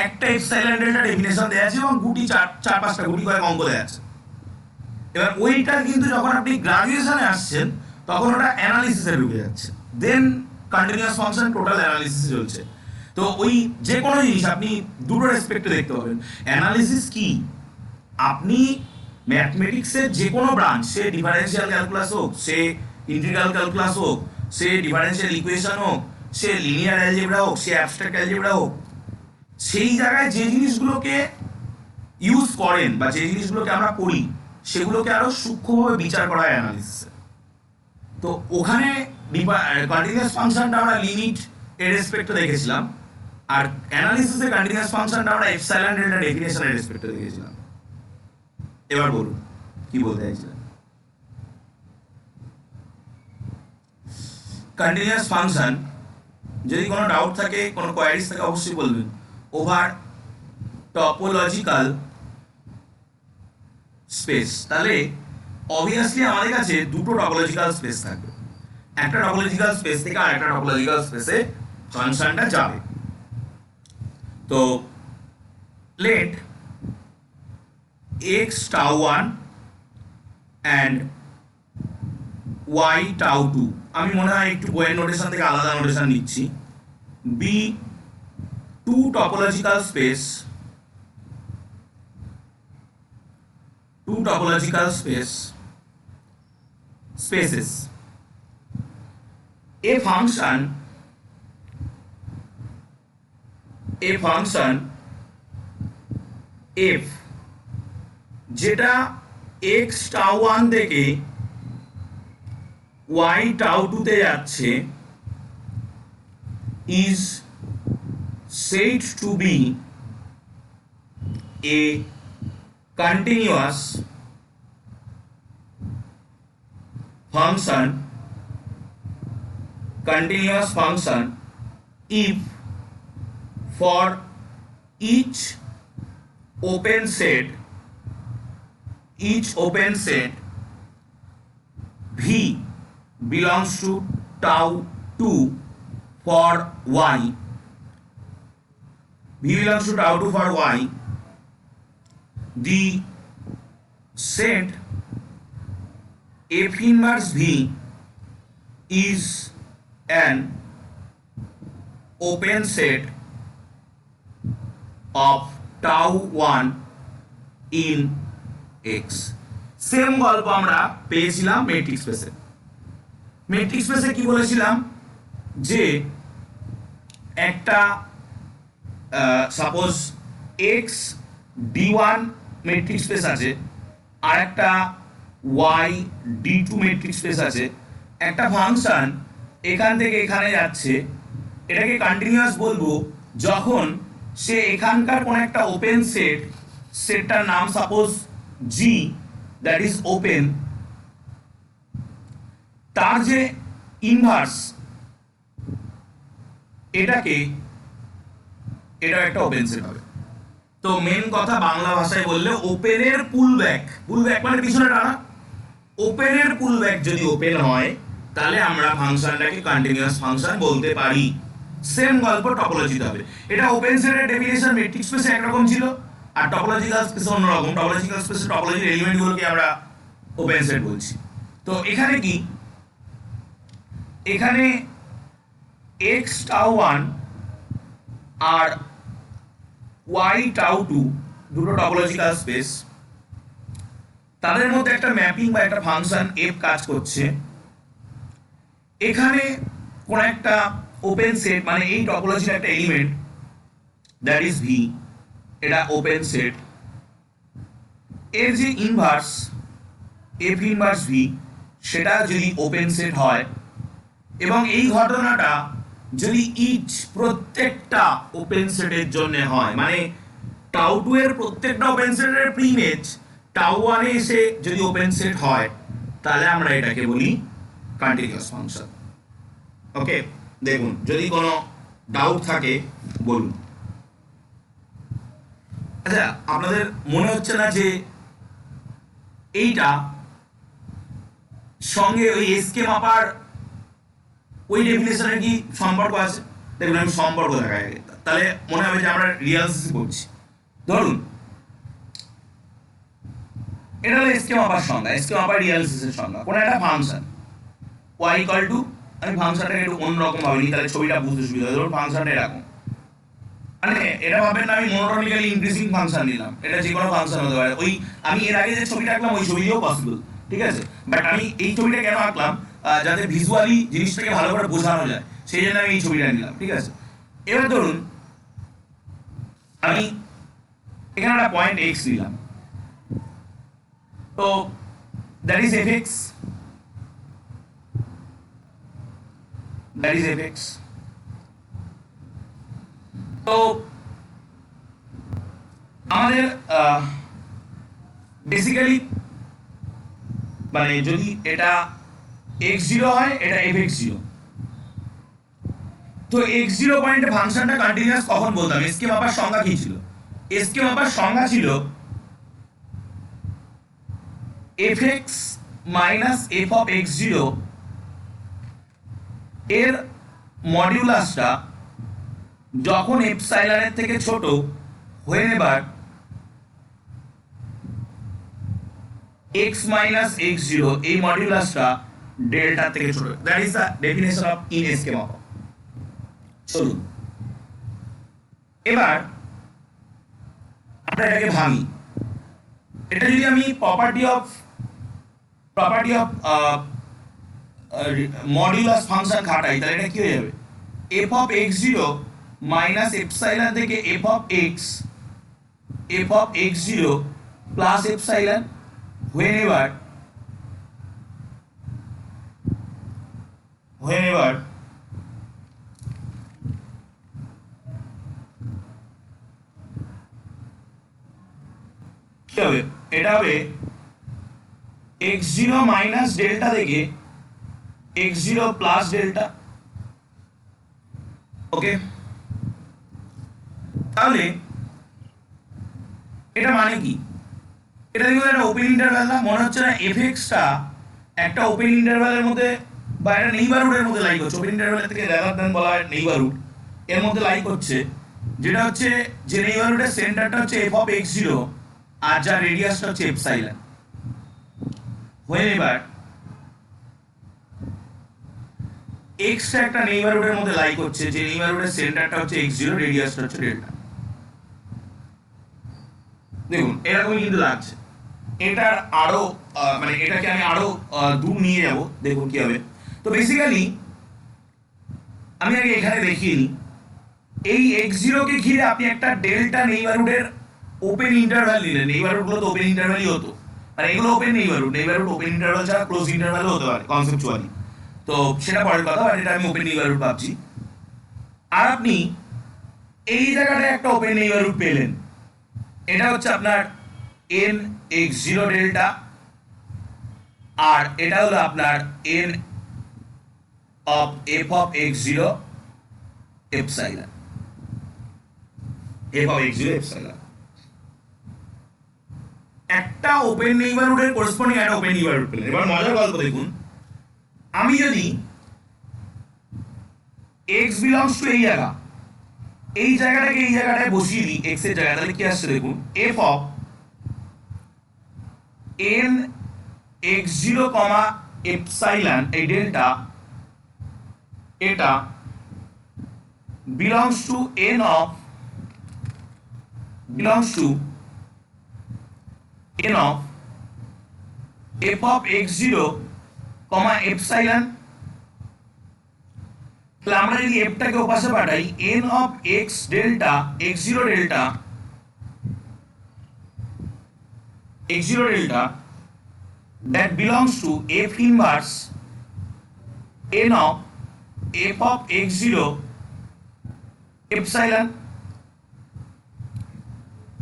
একটা এপসাইলন ডেল্টা ডেফিনেশন দেয়া আছে, এবং গুটি 4-5টা গুটি কয়েক অঙ্ক দেয়া আছে। এবার ওইটা কিন্তু যখন আপনি গ্রাজুয়েশনে আসছেন তখন ওটা অ্যানালিসিসে ঢুকে যাচ্ছে, দেন কন্টিনিউয়াস ফাংশন টোটাল অ্যানালিসিস চলছে। তো ওই যে কোনো জিনিস আপনি দুটো রেসপেক্টে দেখতে পাবেন। অ্যানালিসিস কি, আপনি ম্যাথমেটিক্সের যে কোনো ব্রাঞ্চ, সে ডিফারেনশিয়াল ক্যালকুলাস হোক, সে ইন্টিগ্রাল ক্যালকুলাস হোক, সে ডিফারেনশিয়াল ইকুয়েশন হোক, সে লিনিয়ার অ্যালজেব্রা হোক, সে অ্যাবস্ট্রাক্ট অ্যালজেব্রা হোক, সেই জায়গায় যে জিনিসগুলোকে ইউজ করেন বা যে জিনিসগুলোকে আমরা পড়ি, সেগুলোকে আরো সূক্ষ্মভাবে বিচার করা হয় অ্যানালিসিসে। তো ওখানে কন্টিনিউয়াস ফাংশনটা আমরা লিমিট এর রেসপেক্টে দেখেছিলাম, আর অ্যানালিসিসে কন্টিনিউয়াস ফাংশনটা আমরা এপসাইলন ডেল্টা ডেফিনেশনের রেসপেক্টে দেখেছিলাম। এবার বলুন কি বলতে চাইছিলেন। কন্টিনিউয়াস ফাংশন, যদি কোনো ডাউট থাকে, কোনো কোয়ারিজ থাকে, অবশ্যই বলবেন। ওভার টপোলজিক্যাল স্পেস, তাহলে অবভিয়াসলি আমাদের কাছে দুটো টপোলজিক্যাল স্পেস থাকবে। একটা টপোলজিক্যাল স্পেস থেকে আরেকটা টপোলজিক্যাল স্পেসে ফাংশনটা যাবে। তো let x tau 1 and y tau 2, আমি মনে হয় একটু বইয়ের নোটেশন থেকে আলাদা নোটেশন নিচ্ছি, be two topological space two topological spaces. A function f যেটা x tau 1 থেকে y tau 2 তে যাচ্ছে is said to be a continuous function if for each open set v belongs to tau 2 for y, the set f inverse v is an open set of tau 1 in x. Same গল্প আমরা পেয়েছিলাম metric স্পেসে কি বলেছিলাম যে একটা suppose x d1 metric space আছে আর একটা y d2 মেট্রিক স্পেস আছে, একটা ফাংশন এখান থেকে এখানে যাচ্ছে, এটাকে কন্টিনিউয়াস বলবো যখন সে এখানকার কোন একটা ওপেন সেটটার নাম suppose g that is open, তার যে ইনভার্স এটা একটা ওপেন সেট হবে। তো মেন কথা বাংলা ভাষায় বললে ওপেনের পুলব্যাক মানে পিছনে টানা, ওপেনের পুলব্যাক যদি ওপেন হয় তাহলে আমরা ফাংশনটাকে কন্টিনিউয়াস ফাংশন বলতে পারি। সেম গল্প টপোলজিতে হবে। এটা ওপেন সেটের ডেফিনিশন মেট্রিক স্পেসে একরকম ছিল আর টপোলজিক্যাল স্পেসে অন্যরকম। টপোলজিক্যাল স্পেসে টপোলজির এলিমেন্টগুলোকে আমরা ওপেন সেট বলছি। তো এখানে কি, এখানে x tau 1 আর y tau 2 দুটো টপোলজিক্যাল স্পেস, তাদের মধ্যে একটা ম্যাপিং বা একটা ফাংশন f কাজ করছে। এখানে কোন একটা ওপেন সেট মানে এই টপোলজির একটা এলিমেন্ট দ্যাট ইজ v, এটা ওপেন সেট, এর যে ইনভার্স f ইনভার্স v সেটা যদি ওপেন সেট হয় এবং এই ঘটনাটা যদি প্রত্যেকটা ওপেন সেটের জন্য হয়, মানে টাউ 2 এর প্রত্যেকটা ওপেন সেটের প্রিইমেজ টাউ 1 এ এসে যদি ওপেন সেট হয় তাহলে আমরা এটাকে বলি কন্টিনিউয়াস ফাংশন। ওকে, দেখুন যদি কোনো ডাউট থাকে বলুন। আচ্ছা, আপনাদের মনে হচ্ছে না যে এইটা সঙ্গে ওই এসকে মাপার ওই ডেফিনেশনের কি সম্পর্ক আছে? দেখুন আমি সম্পর্ক দেখা যায় তাহলে মনে হবে যে আমরা রিয়ালিসিস করছি। ধরুন এটা হলো এসকে মাপার সংজ্ঞা, এসকে মাপার রিয়ালিসিসের সংজ্ঞা। কোন একটা ফাংশন y ইকুয়াল টু, আমি ফাংশনটাকে একটু অন্যরকম ভাবে নিই তাহলে ছবিটা বুঝতে সুবিধা হবে। ধরুন ফাংশনটা এরকম, মানে এটা ভাবেন না আমি মনোটোনিক্যালি ইনক্রিজিং ফাংশন নিলাম, এটা যে কোনো ফাংশন হতে পারে। ওই আমি এর আগে যে ছবিটা আঁকলাম ওই ছবি দিয়েও পসিবল, ঠিক আছে? বাট আমি এই ছবিটা কেন আঁকলাম, যাতে ভিজুয়ালি জিনিসটাকে ভালো করে বোঝানো যায়, সেই জন্য আমি এই ছবিটা নিলাম, ঠিক আছে? এবার ধরুন আমি এখানে একটা পয়েন্ট x নিলাম, তো দ্যাট ইজ fx, তো আমাদের বেসিক্যালি মানে যদি এটা x0 হয় এটা fx0, তো x0 পয়েন্টে ফাংশনটা কন্টিনিউয়াস কখন বলতাম? এসকে মাপার সংজ্ঞা কি ছিল? এসকে মাপার সংজ্ঞা ছিল fx minus f of x0 এর মডিউলাসটা যখন এপসাইলনের থেকে ছোট whenever x মাইনাস x0 এই মডিউলাসটা ডেল্টা থেকে ছোট। That is the definition of in SK মাপা। চলুন এবার আমরা এটাকে ভাঙি। এটা যদি আমি প্রপার্টি অফ মডিউলাস ফাংশন খাটাই তাহলে এটা কি হয়ে যাবে F of X zero minus epsilon থেকে F of X zero plus epsilon whenever কি হবে এটা হবে x0 মাইনাস ডেল্টা থেকে x0 প্লাস ডেল্টা ওকে তাহলে এটা মানে কি এটা দেখুন একটা ওপেন ইন্টারভ্যাল না মনে হচ্ছে না এফএক্সটা একটা ওপেন ইন্টারভ্যালের মধ্যে বা একটা নেইবারহুডের মধ্যে লাইক হচ্ছে ওপেন ইন্টারভ্যালের থেকে রাদার দ্যান বলা হয় নেইবারহুড এর মধ্যে লাইক হচ্ছে যেটা হচ্ছে যে নেইবারহুডের সেন্টারটা হচ্ছে এফ অফ এক্স জিরো আর যার রেডিয়াসটা হচ্ছে এপসাইলন whenever এক্সটা একটা নেইবারহুডের মধ্যে লাইক হচ্ছে যে নেইবারহুডের সেন্টারটা হচ্ছে এক্স জিরো রেডিয়াসটা হচ্ছে ডেল্টা দেখুন এরকমই কিন্তু লাগছে এটার আরো মানে এটাকে আমি আরো দূর নিয়ে যাব দেখুন কি হবে তো বেসিক্যালি আমি আগে এখানে দেখিয়ে নিই এই এক্স জিরোকে ঘিরে আপনি একটা ডেল্টা নেইবারহুডের ওপেন ইন্টারভ্যাল নিলেন নেইবারহুডগুলো তো ওপেন ইন্টারভ্যালই হতো মানে এগুলো ওপেন নেইবারহুড ওপেন ইন্টারভ্যাল ছাড়া ক্লোজ ইন্টারভ্যালও হতে পারে কনসেপচুয়ালি তো সেটা পরের কথা বাট এটা আমি ওপেন নেইবারহুড ভাবছি আর আপনি এই জায়গাটায় একটা ওপেন নেইবারহুড পেলেন এটা হচ্ছে আপনার এন এক্স জিরো ডেল্টা আর এটা হলো আপনার N of F of X zero epsilon F of X zero epsilon একটা ওপেন নেইবারহুডের করেসপন্ডিং একটা ওপেন নেইবারহুড পেলেন এবার মজার গল্প দেখুন আমি যদি এক্স বিলংস টু এই জায়গাটাকে এই জায়গাটায় বসিয়ে দিই এক্স এর জায়গায় তাহলে কি আসছে দেখুন F of N x zero comma epsilon এই ডেল্টা এটা belongs to n of f of x0 comma epsilon তাহলে আমরা যদি f টাকে ওপাশে পাঠাই n of x delta x0 delta that belongs to f inverse n of f of x0 epsilon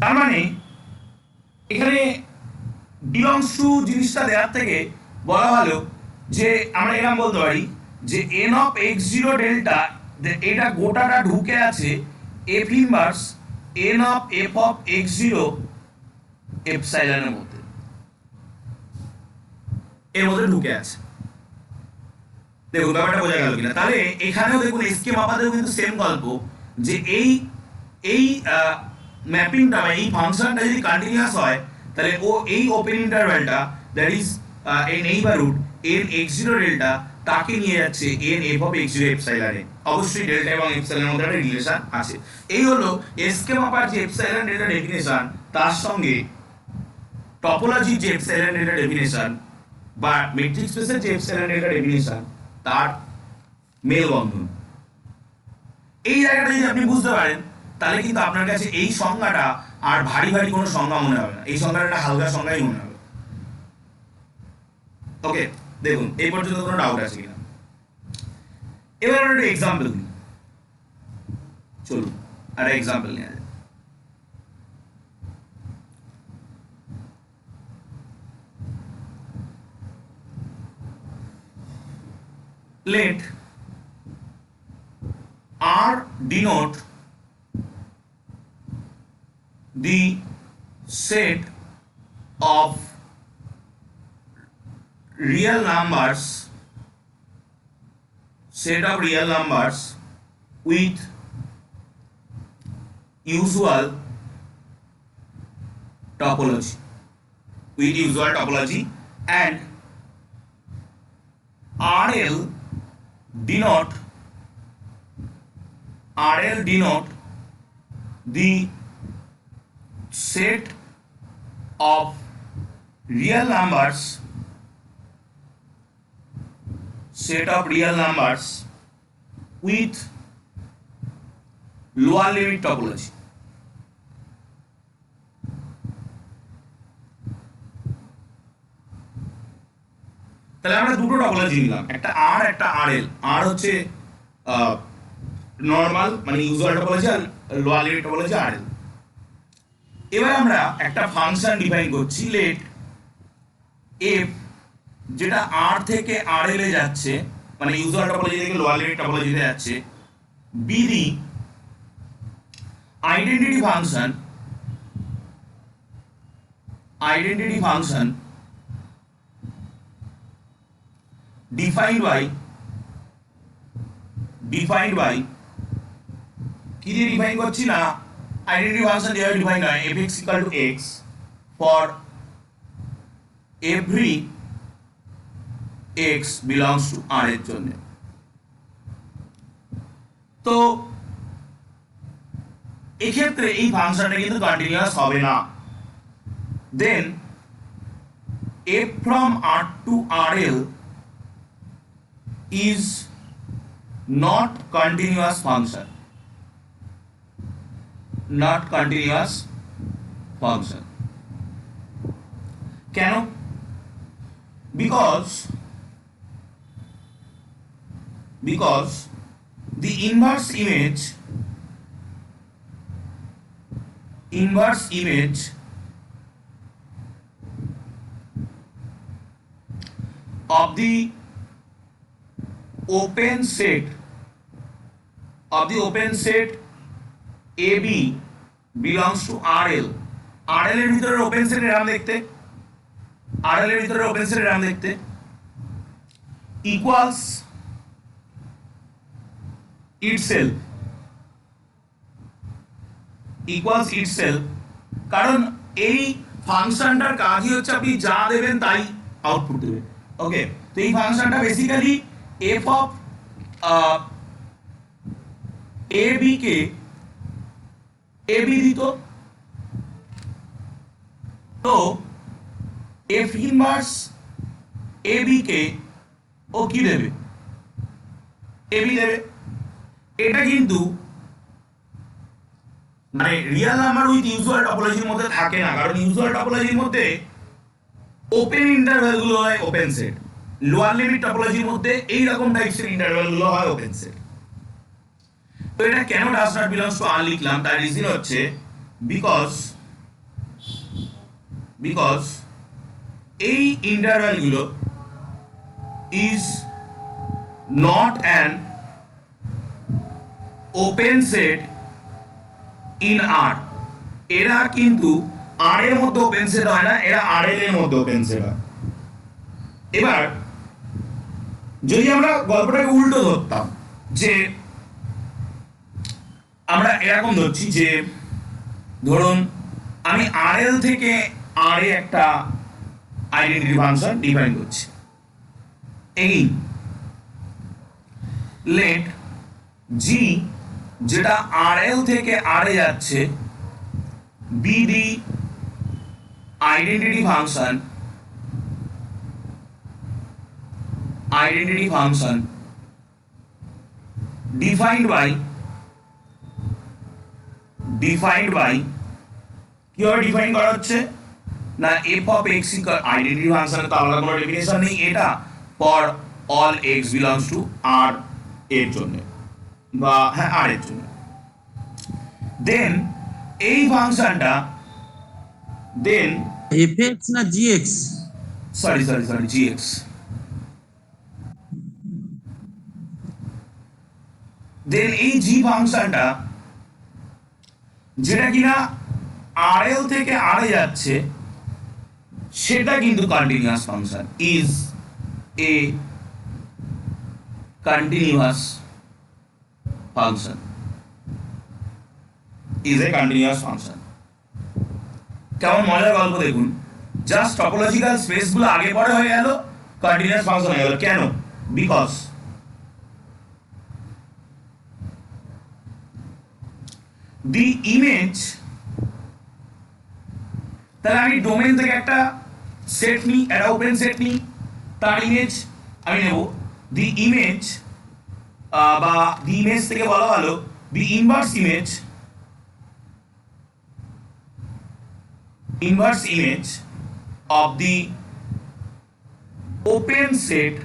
তার মানে এখানে বিলংস টু জিনিসটা দেওয়ার থেকে বলা ভালো যে আমরা এরকম বলতে পারি যে n অফ x0 ডেল্টা এটা গোটাটা ঢুকে আছে f inverse n of f of x0 এপসাইলনের মধ্যে এর মধ্যে ঢুকে আছে দেখুন ব্যাপারটা বোঝা গেল কিনা তাহলে এখানেও দেখুন এসকে মাপাতেও কিন্তু সেম গল্প যে এই ম্যাপিংটা বা এই ফাংশনটা যদি কন্টিনিউয়াস হয় তাহলে ও এই ওপেন ইন্টারভ্যালটা দ্যাট ইজ এই নেইবারহুড এন x0 ডেল্টা তাকে নিয়ে যাচ্ছে এন এফ অফ x0 এপসাইলনে অবশ্যই ডেল্টা এবং এপসাইলনের মধ্যে একটা রিলেশন আছে এই হলো এসকে মাপার যে এপসাইলন ডেল্টা ডেফিনেশন তার সঙ্গে টপোলজির যে এপসাইলন ডেল্টা ডেফিনেশন বা মেট্রিক স্পেসের যে এপসাইলন ডেল্টা ডেফিনেশন তার মেলবন্ধন এই জায়গাটা যদি আপনি বুঝতে পারেন তাহলে কিন্তু আপনার কাছে এই সংজ্ঞাটা আর ভারী ভারী কোনো সংজ্ঞা মনে হবে না এই সংজ্ঞাটা একটা হালকা সংজ্ঞাই মনে হবে ওকে দেখুন এই পর্যন্ত কোনো ডাউট আছে কিনা এবার আমরা একটা এক্সাম্পল দিই চলুন একটা এক্সাম্পল নেওয়া যায় let R denote the set of real numbers with usual topology and RL denote the set of real numbers, set of real numbers with lower limit topology. তাহলে আমরা দুটো টপোলজি নিলাম, একটা আর একটা আর এল। আর হচ্ছে নর্মাল মানে ইউজুয়াল টপোলজি, আর lower limit topology R L. এবার আমরা একটা ফাংশন ডিফাইন করছি, লেট এফ, যেটা আর থেকে আর এল এ যাচ্ছে, মানে ইউজুয়াল টপোলজি থেকে লোয়ার লিমিট টপোলজিতে যাচ্ছে, be the identity function defined by কি দিয়ে ডিফাইন করছি না, আইডেন্টিটি ফাংশন দিয়ে ডিফাইন হয় fx equal to x for every x belongs to r এর জন্য। তো এক্ষেত্রে এই ফাংশনটা কিন্তু কন্টিনিউয়াস হবে না। দেন f from r to rl is not continuous function, কেন? because the inverse image of the open set AB belongs to RL. RL এর ভিতরে ওপেন সেটের নাম দেখতে equals itself, কারণ এই ফাংশনটার কাজই হচ্ছে আপনি যা দেবেন তাই আউটপুট দেবে। ওকে, তো এই ফাংশনটা basically f of ab K ab দিত, তো f ইনভার্স ab কে ও কি দেবে, ab দেবে। এটা কিন্তু মানে রিয়েল নাম্বার উইথ ইউজুয়াল টপোলজির মধ্যে থাকে না, কারণ ইউজুয়াল টপোলজির মধ্যে ওপেন ইন্টারভ্যাল গুলো হয় ওপেন সেট, লোয়ার লিমিট টপোলজির মধ্যে এই রকম টাইপসের ইন্টারভ্যাল গুলো হয় ওপেন সেট। তো এটা কেন does not belongs to R লিখলাম, তার রিজন হচ্ছে বিকজ এই ইন্টারভ্যাল গুলো is not an open set in R. এরা কিন্তু আর এর মধ্যে ওপেন সেট হয় না, এরা আর এল এর মধ্যে ওপেন সেট হয়। এবার যদি আমরা গল্পটাকে উল্টো ধরতাম, যে আমরা এরকম ধরছি যে ধরুন আমি আর এল থেকে আর এ একটা আইডেন্টিটি ফাংশন ডিফাইন করছি, এই লেট জি যেটা আর এল থেকে আর এ যাচ্ছে be the identity function defined by কিভাবে ডিফাইন করা হচ্ছে না, f of x equal identity ফাংশনের তো আলাদা কোনো ডেফিনিশন নেই, এটা for all x belongs to r এর জন্য বা হ্যাঁ r এর জন্য। দেন এই ফাংশনটা দেন fx না gx, সরি gx, দেন এই জি ফাংশনটা যেটা কিনা আর এল থেকে আর এ যাচ্ছে সেটা কিন্তু continuous function, is a continuous function. কেমন মজার গল্প দেখুন, জাস্ট টপোলজিক্যাল স্পেস গুলো আগে পরে হয়ে গেল, কন্টিনিউয়াস ফাংশন হয়ে গেল। কেন? বিকজ the image, তাহলে আমি ডোমেন থেকে একটা সেট নিই, একটা ওপেন সেট নিই, তার ইমেজ আমি নেব দি ইমেজ বা দি ইমেজ থেকে বলা ভালো দি inverse image of the open set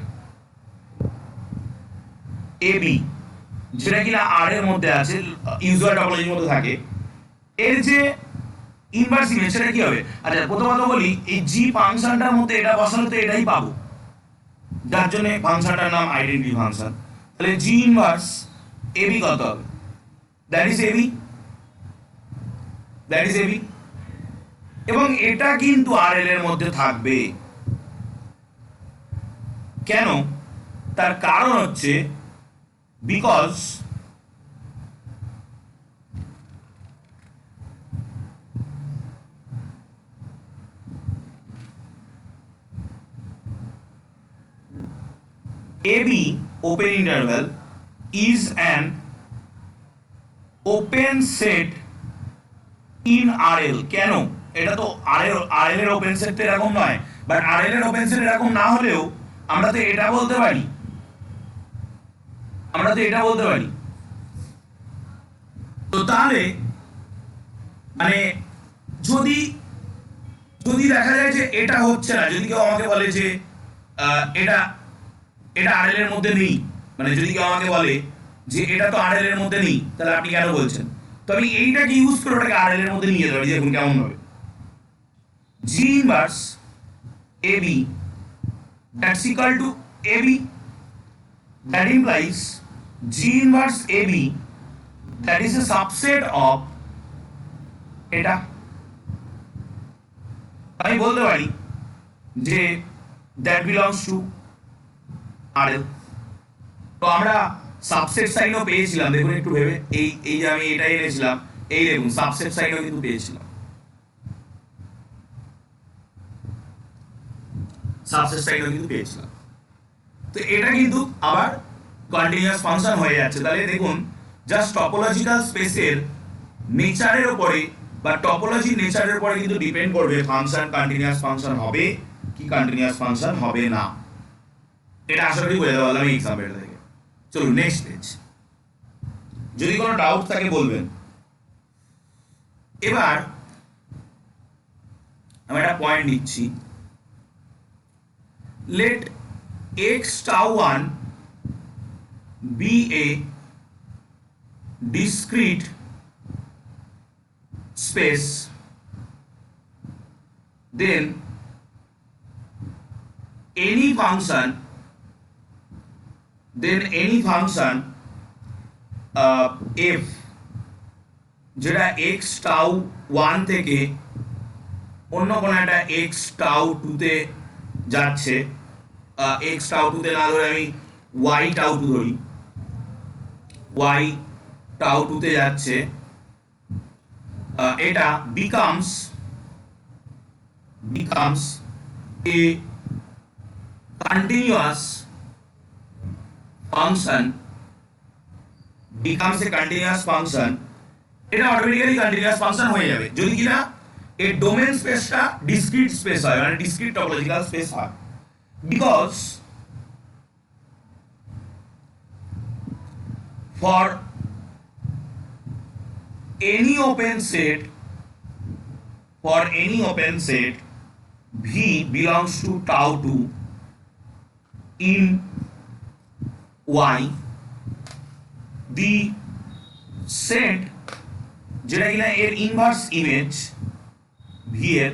AB, যেটা কিনা আর এর মধ্যে আছে, ইউজুয়াল টপোলজির মধ্যে থাকে, এর যে ইনভার্স ইমেজ সেটা কি হবে? আচ্ছা প্রথমত বলি, এই জি ফাংশনটার মধ্যে এটা বসালে তো এটাই পাবো, যার জন্য ফাংশনটার নাম আইডেন্টিটি ফাংশন। তাহলে জি ইনভার্স এবি কত হবে? দ্যাট ইজ এবি, এবং এটা কিন্তু আরএল এর মধ্যে থাকবে। কেন? তার কারণ হচ্ছে because AB open interval is an open set in RL। কেন? এটা তো RL এর ওপেন সেট এরকম নয়, বাট RL এর ওপেন সেট এরকম না হলেও আমরা তো এটা বলতে পারি, তো তাহলে মানে যদি দেখা যায় যে এটা হচ্ছে না, যদি কেউ আমাকে বলে যে এটা RL এর মধ্যে নেই, মানে যদি কেউ আমাকে বলে যে এটা তো RL এর মধ্যে নেই, তাহলে আপনি কেন বলছেন? তো আমি এইটাকে ইউজ করে ওটাকে RL এর মধ্যে নিয়ে যাবো, দেখুন কেমন হবে। G inverse AB, that's equal to AB, that implies G inverse AB, that is a subset of এটা। আমি বলতে পারি যে that belongs to RL। তো আমরা সাবসেট সাইনও পেয়েছিলাম, দেখুন একটু ভেবে, এই যে আমি এটাই এনেছিলাম, এই দেখুন সাবসেট সাইনও কিন্তু পেয়েছিলাম, তো এটা কিন্তু আবার কন্টিনিউয়াস ফাংশন হয়ে যাচ্ছে। তাহলে দেখুন জাস্ট টপোলজিক্যাল স্পেসের নেচারের উপরে বা টপোলজির নেচারের উপরে কিন্তু ডিপেন্ড করবে ফাংশন কন্টিনিউয়াস ফাংশন হবে কি কন্টিনিউয়াস ফাংশন হবে না। এটা আশা করি বুঝতে পারলাম এই এক্সাম্পল থেকে। চলুন নেক্সট পেজ, যদি কোনো ডাউট থাকে বলবেন। এবার আমি একটা পয়েন্ট নিচ্ছি, let x tau 1 be a discrete space, then any function f যেটা x tau 1 থেকে অন্য কোনো একটা x tau 2 তে যাচ্ছে, x tau 2 তে না ধরে আমি y tau 2 ধরি, y tau 2 তে যাচ্ছে, এটা becomes a continuous function, এটা অটোমেটিক্যালি কন্টিনিউয়াস ফাংশন হয়ে যাবে যদি কিনা এর ডোমেন স্পেসটা ডিসক্রিট স্পেস হয়, মানে ডিসক্রিট টপোলজিক্যাল স্পেস হয়। Because for any open set V belongs to tau 2 in Y, the set যেটা কিনা এর ইনভার্স ইমেজ V এর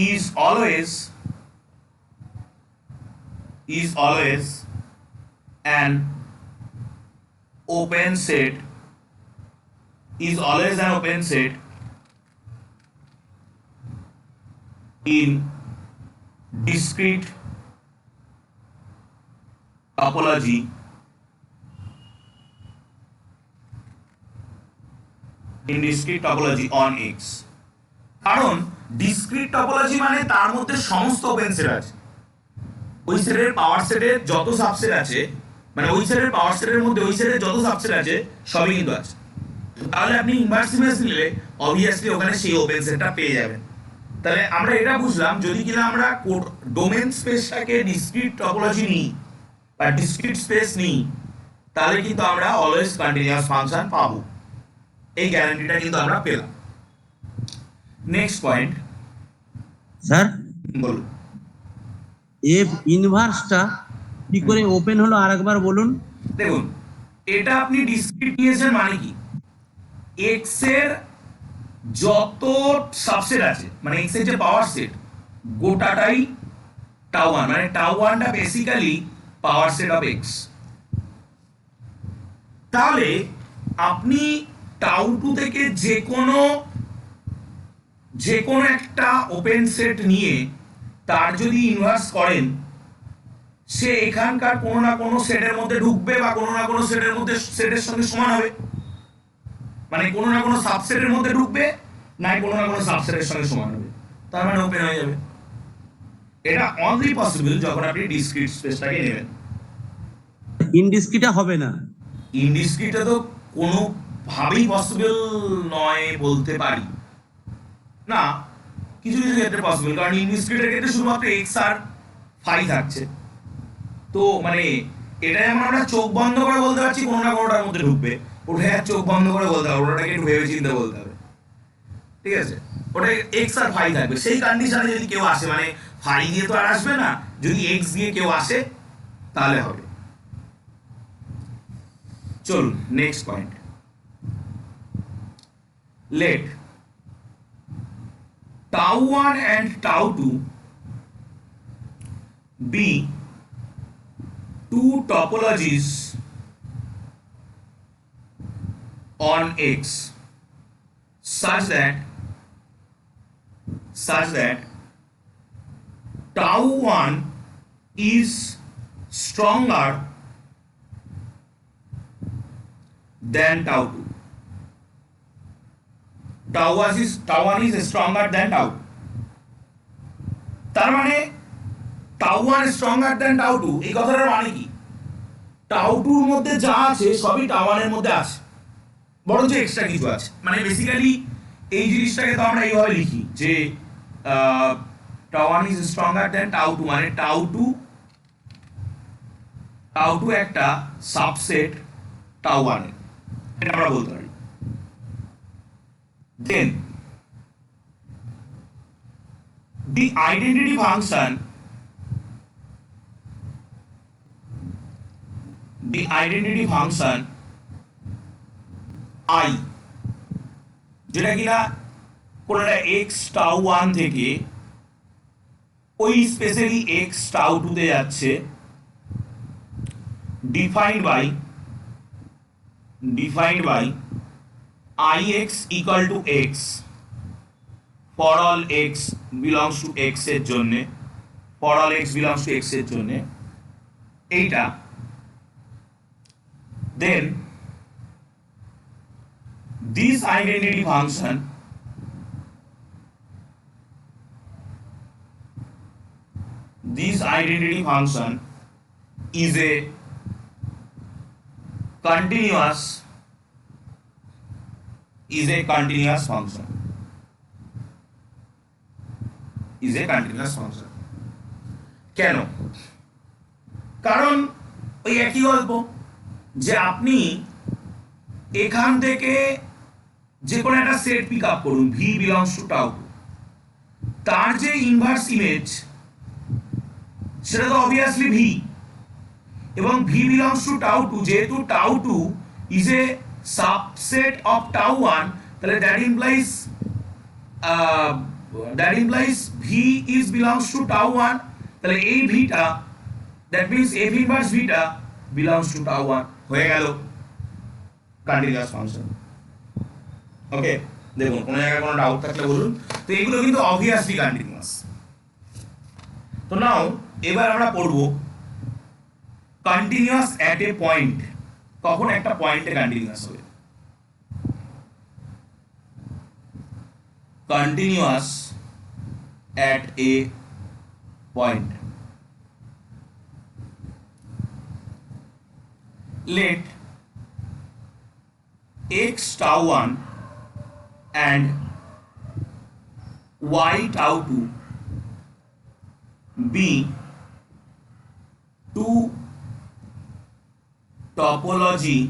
is always an open set in discrete topology on X। কারণ discrete topology মানে তার মধ্যে সমস্ত ওপেন সেট আছে, ওই সেটের পাওয়ার সেটের যত সাবসেট আছে, মানে ওই সেটের পাওয়ার সেটের মধ্যে ওই সেটের যত সাবসেট আছে সবই কিন্তু আছে। তাহলে আপনি ইনভার্স ইমেজ নিলে অবভিয়াসলি ওখানে সেই ওপেন সেটটা পেয়ে যাবেন। তাহলে আমরা এটা বুঝলাম, যদি কিনা আমরা ডোমেন স্পেসটাকে ডিসক্রিট টপোলজি নিই বা ডিসক্রিট স্পেস নিই, তাহলে কিন্তু আমরা অলওয়েজ কন্টিনিউয়াস ফাংশন পাবো। এই গ্যারান্টিটা কিন্তু আমরা পেলাম। নেক্সট পয়েন্ট স্যার বলুন। এফ ইনভার্সটা কি করে ওপেন হলো আরেকবার বলুন। দেখুন, এটা আপনি ডিসক্রিট নিয়েছেন মানে কি, এক্স এর যত সাবসেট আছে, মানে এক্স এর যে পাওয়ার সেট গোটাটাই টাউ ওয়ান, মানে টাউ ওয়ানটা basically power set of x. তাহলে আপনি টাউ টু থেকে যে কোনো একটা ওপেন সেট নিয়ে তার যদি ইনভার্স করেন, সে এখানকার কোনো না কোনো সেটের মধ্যে ঢুকবে বা কোনো না কোনো সেটের মধ্যে সেটের সঙ্গে সমান হবে, মানে কোনো না কোনো সাবসেটের মধ্যে ঢুকবে, না কোনো না কোনো সাবসেটের সঙ্গে সমান হবে, তার মানে ওপেন হয়ে যাবে। এটা অনলি পসিবল যখন আপনি ডিসক্রিট স্পেসটাকে নেবেন। ইনডিসক্রিটা হবে না। ইনডিসক্রিটটা তো কোনোভাবেই পসিবল নয় বলতে পারি না, কিছু কিছু ক্ষেত্রে পসিবল, কারণ ইনডিসক্রিটের ক্ষেত্রে শুধুমাত্র এক্স আর ফাই থাকছে। তো মানে এটা যেমন আমরা চোখ বন্ধ করে বলতে পারছি কোনো না কোনোটার মধ্যে ঢুকবে, ওটা চোখ বন্ধ করে বলতে হবে, ওটাকে একটু ভেবে চিন্তে বলতে হবে, ঠিক আছে? ওটা এক্স আর ফাই থাকবে। সেই কন্ডিশনে যদি কেউ আসে, মানে ফাই দিয়ে তো আর আসবে না, যদি এক্স দিয়ে কেউ আসে তাহলে হবে। চলুন next point. Let tau 1 and tau 2 be two topologies on X such that tau 1 is stronger than tau 2. Tau 1 is stronger than tau 2. তার মানে tau 1 stronger than tau 2, এই কথাটার মানে কি, tau 2 এর মধ্যে যা আছে সবই tau 1 এর মধ্যে আছে, বরঞ্চ এক্সট্রা কিছু আছে। মানে বেসিক্যালি এই জিনিসটাকে তো আমরা এইভাবে লিখি যে tau 1 is stronger than tau 2, মানে tau 2 একটা সাবসেট tau 1 এর, এটা আমরা বলতে পারি। Then the identity function I, যেটা কিনা কোনো একটা x tau 1 থেকে ওই স্পেশালি x tau 2 তে যাচ্ছে, defined by ix equal to x for all x belongs to x এর জন্য, for all x belongs to x এর জন্য এইটা। then this identity function is a continuous function, কেন? কারণ ওই একই গল্প, যে আপনি এখান থেকে যে কোনো একটা সেট পিক আপ করুন, v belongs to tau 2, তার যে ইনভার্স ইমেজ সেটা তো অবভিয়াসলি v, এবং v belongs to tau 2, যেহেতু tau 2 is a subset of tau 1, তাহলে that implies v is belongs to tau 1, তাহলে এই vটা, that means f inverse vটা belongs to tau 1 হয়ে গেল কন্টিনিউয়াস ফাংশন। ওকে, দেখুন কোনো জায়গায় কোনো ডাউট থাকলে বলুন। তো এগুলো কিন্তু অবভিয়াসলি কন্টিনিউয়াস। তো নাও এবার আমরা পড়ব কন্টিনিউয়াস এট এ পয়েন্ট, কখন একটা পয়েন্টে কন্টিনিউয়াস হবে। Continuous at a point. Let x tau 1 and y tau 2 be two topological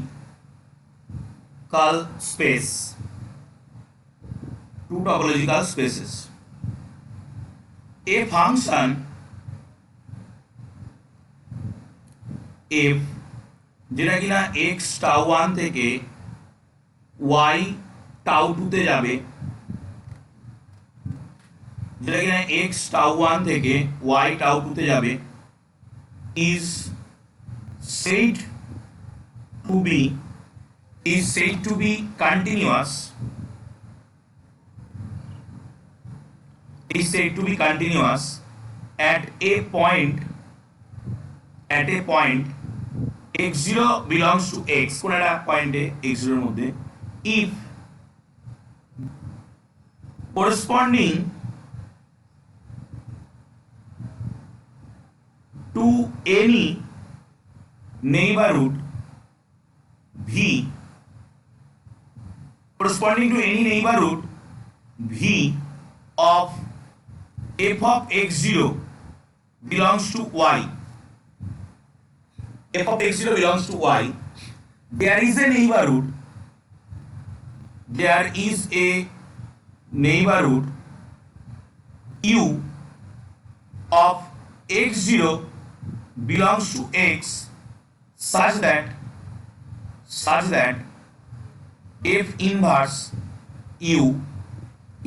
spaces. A function f যেটা কিনা x tau 1 থেকে y tau 2 তে যাবে, যেটা কিনা x tau 1 থেকে y tau 2 তে যাবে, is said to be continuous at a point x0 belongs to x, কোন একটা পয়েন্টে x0 এর মধ্যে, if corresponding to any neighborhood v of f of x0 belongs to y. F of x0 belongs to y. There is a neighborhood u of x0 belongs to x such that f inverse u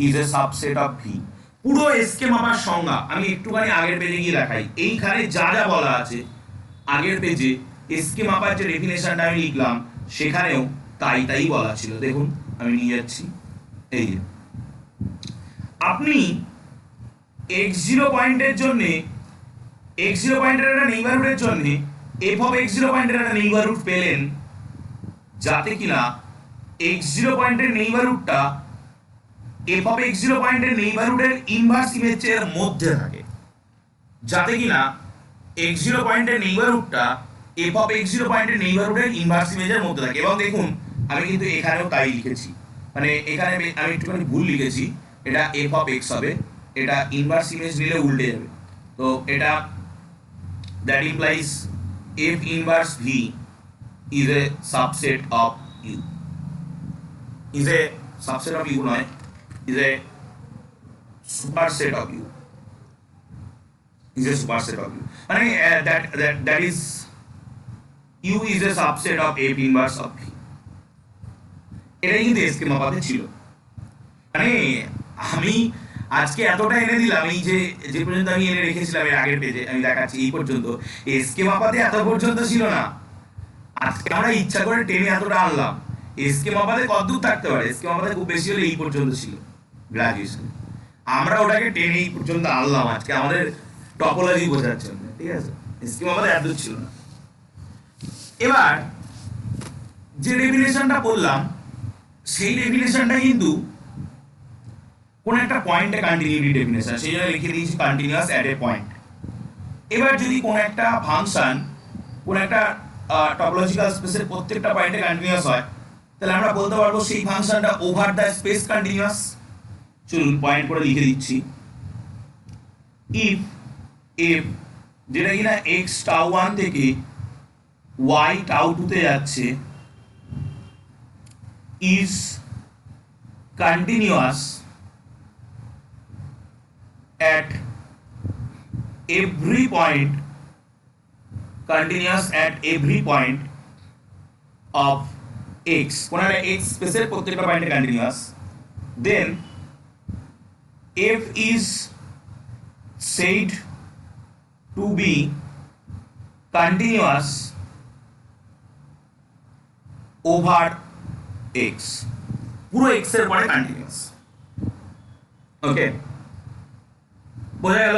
is a subset of v. পুরো SK মাপার সংজ্ঞা আমি একটুখানি আগের পেজে গিয়ে দেখাই। এইখানে যা যা বলা আছে আগের পেজে এসকে মাপার যে ডেফিনেশনটা আমি লিখলাম সেখানেও তাই বলা ছিল। দেখুন আমি নিয়ে যাচ্ছি, এই যে আপনি x0 পয়েন্টের জন্য x0 পয়েন্টের একটা নেইবারহুডের জন্য f অফ x0 পয়েন্টের একটা নেইবারহুড পেলেন, যাতে কিনা x0 পয়েন্টের নেইবারহুডটা f অফ x0 পয়েন্টের নেইবারহুডের ইনভার্স ইমেজের মধ্যে থাকে, যাতে কিনা x0 পয়েন্টের নেইবারহুডটা f অফ x0 পয়েন্টের নেইবারহুডের ইনভার্স ইমেজের মধ্যে থাকে। এবং দেখুন আমি কিন্তু এখানেও তাই লিখেছি, মানে এখানে আমি একটুখানি ভুল লিখেছি, এটা f অফ x হবে, এটা ইনভার্স ইমেজ নিলে উল্টে যাবে। তো এটা that implies f inverse v is a subset of u, is a subset of u নয়, is a superset of u, মানে that is u is a subset of f inverse of v। এটাই কিন্তু SK মাপাতে ছিল। মানে আমি আজকে এতটা এনে দিলাম, এই যে পর্যন্ত আমি এনে রেখেছিলাম এর আগের পেজে আমি দেখাচ্ছি এই পর্যন্ত, এসকে মাপাতে এত পর্যন্ত ছিল না। আজকে আমরা ইচ্ছা করে টেনে এতটা আনলাম। এসকে মাপাতে কতদূর থাকতে পারে? এসকে মাপাতে খুব বেশি হলে এই পর্যন্ত ছিল গ্রাজুয়েশন, আমরা ওটাকে টেনে এই পর্যন্ত আনলাম আজকে আমাদের টপোলজি বোঝার জন্য, ঠিক আছে? এসকে মাপাতে এত ছিল না। এবার যে ডেফিনেশনটা বললাম সেই ডেফিনেশনটা কিন্তু কোন একটা পয়েন্টে কন্টিনিউটি ডেফিনেশন, সেই জন্য লিখে দিয়েছি কন্টিনিউয়াস অ্যাট এ পয়েন্ট। এবার যদি কোন একটা ফাংশন কোন একটা টপোলজিক্যাল স্পেসের প্রত্যেকটা পয়েন্টে কন্টিনিউয়াস হয়, তাহলে আমরা বলতে পারবো সেই ফাংশনটা ওভার দ্য স্পেস কন্টিনিউয়াস। চলুন পয়েন্ট করে লিখে দিচ্ছি, ইফ যেটা কিনা x tau 1 থেকে y tau 2 তে যাচ্ছে is continuous at every point of x, কোন একটা x স্পেসের প্রত্যেকটা পয়েন্টে continuous, then f is said to be continuous over x, পুরো x এর পরে কন্টিনিউয়াস। ওকে, বোঝা গেল?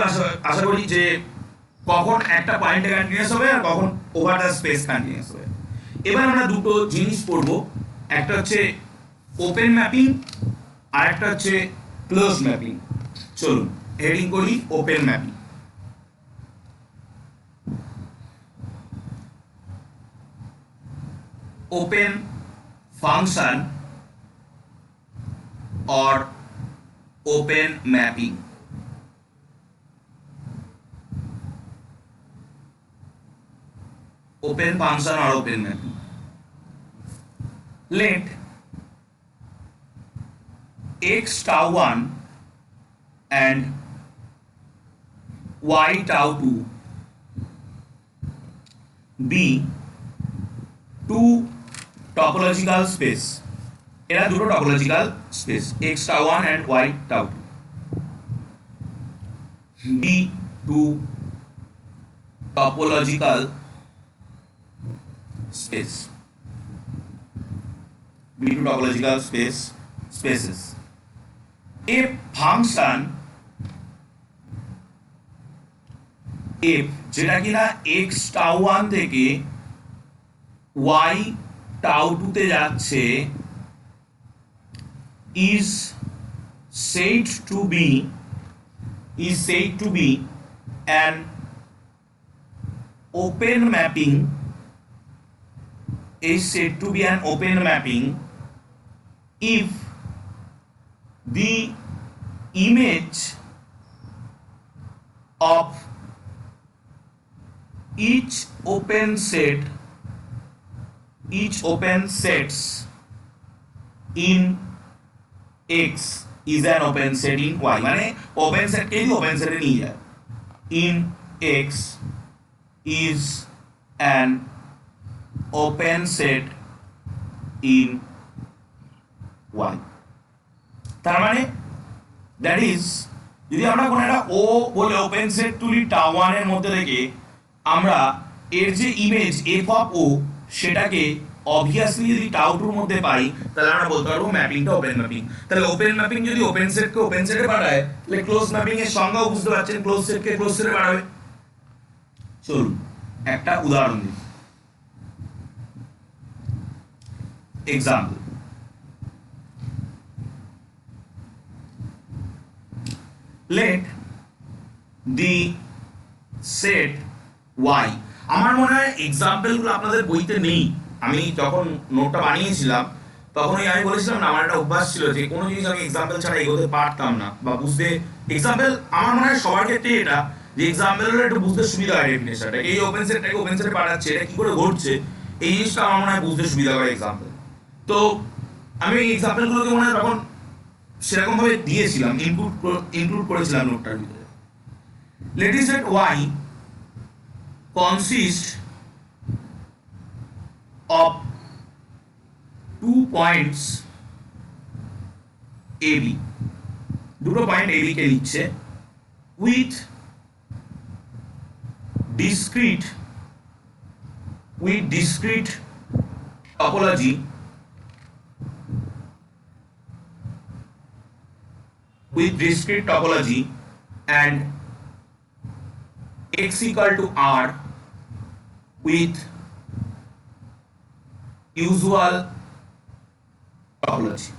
আশা করি যে কখন একটা পয়েন্টে কন্টিনিউয়াস হবে আর কখন ওভার দ্য স্পেস কন্টিনিউয়াস হবে। এবার আমরা দুটো জিনিস পড়ব, একটা হচ্ছে ওপেন ম্যাপিং আর একটা হচ্ছে ক্লোজ ম্যাপিং। চলুন হেডিং করি open mapping. open function or open mapping. Open function or open mapping. Let x tau 1 and y tau 2 be two topological space. এরা দুটো topological space, x tau 1 and y tau 2 be two topological space. be two topological spaces. A function f যেটা কিনা x tau 1 থেকে y tau 2 তে যাচ্ছে is said to be an open mapping, is said to be an open mapping if the image of each open sets in x is an open set in y, মানে open set কে open সেটে নিয়ে যায়, in x is an open set in y. তার মানে that is যদি আমরা কোনো একটা ও বলে ওপেন সেট তুলি টাউ 1 এর মধ্যে থেকে, আমরা এর যে ইমেজ এফ অফ ও সেটাকে অবভিয়াসলি যদি টাউ 2 এর মধ্যে পাই, তাহলে আমরা বলতে পারবো ম্যাপিংটা ওপেন ম্যাপিং। তাহলে ওপেন ম্যাপিং যদি ওপেন সেটকে ওপেন সেটে পাঠায়, তাহলে ক্লোজ ম্যাপিং এর সংজ্ঞাও বুঝতে পারছেন, ক্লোজ সেটকে ক্লোজ সেটে পাঠাবে। চলুন একটা উদাহরণ দিই। Example, let the set y, আমার মনে হয় এক্সাম্পলগুলো আপনাদের বইতে নেই। আমি যখন নোটটা বানিয়েছিলাম তখনই আমি বলেছিলাম না, আমার একটা অভ্যাস ছিল যে কোনো জিনিস আমি এক্সাম্পল ছাড়া এগোতে পারতাম না বা বুঝতে। এক্সাম্পল আমার মনে হয় সবার ক্ষেত্রে এটা, যে এক্সাম্পল হলে একটু বুঝতে সুবিধা হয় ডেফিনেশনটা, এই ওপেন সেটটাকে ওপেন সেটে পাঠাচ্ছে, এটা কি করে ঘটছে, এই জিনিসটা আমার মনে হয় বুঝতে সুবিধা করে এক্সাম্পল। তো আমি এই এক্সাম্পলগুলোকে মনে হয় তখন সেরকম ভাবে দিয়েছিলাম, ইনক্লুড করেছিলাম নোটটার ভিতরে। Let is set y consist of 2 points AB, দুটো পয়েন্ট AB কে নিচ্ছে with discrete topology and x equal to r with usual topology.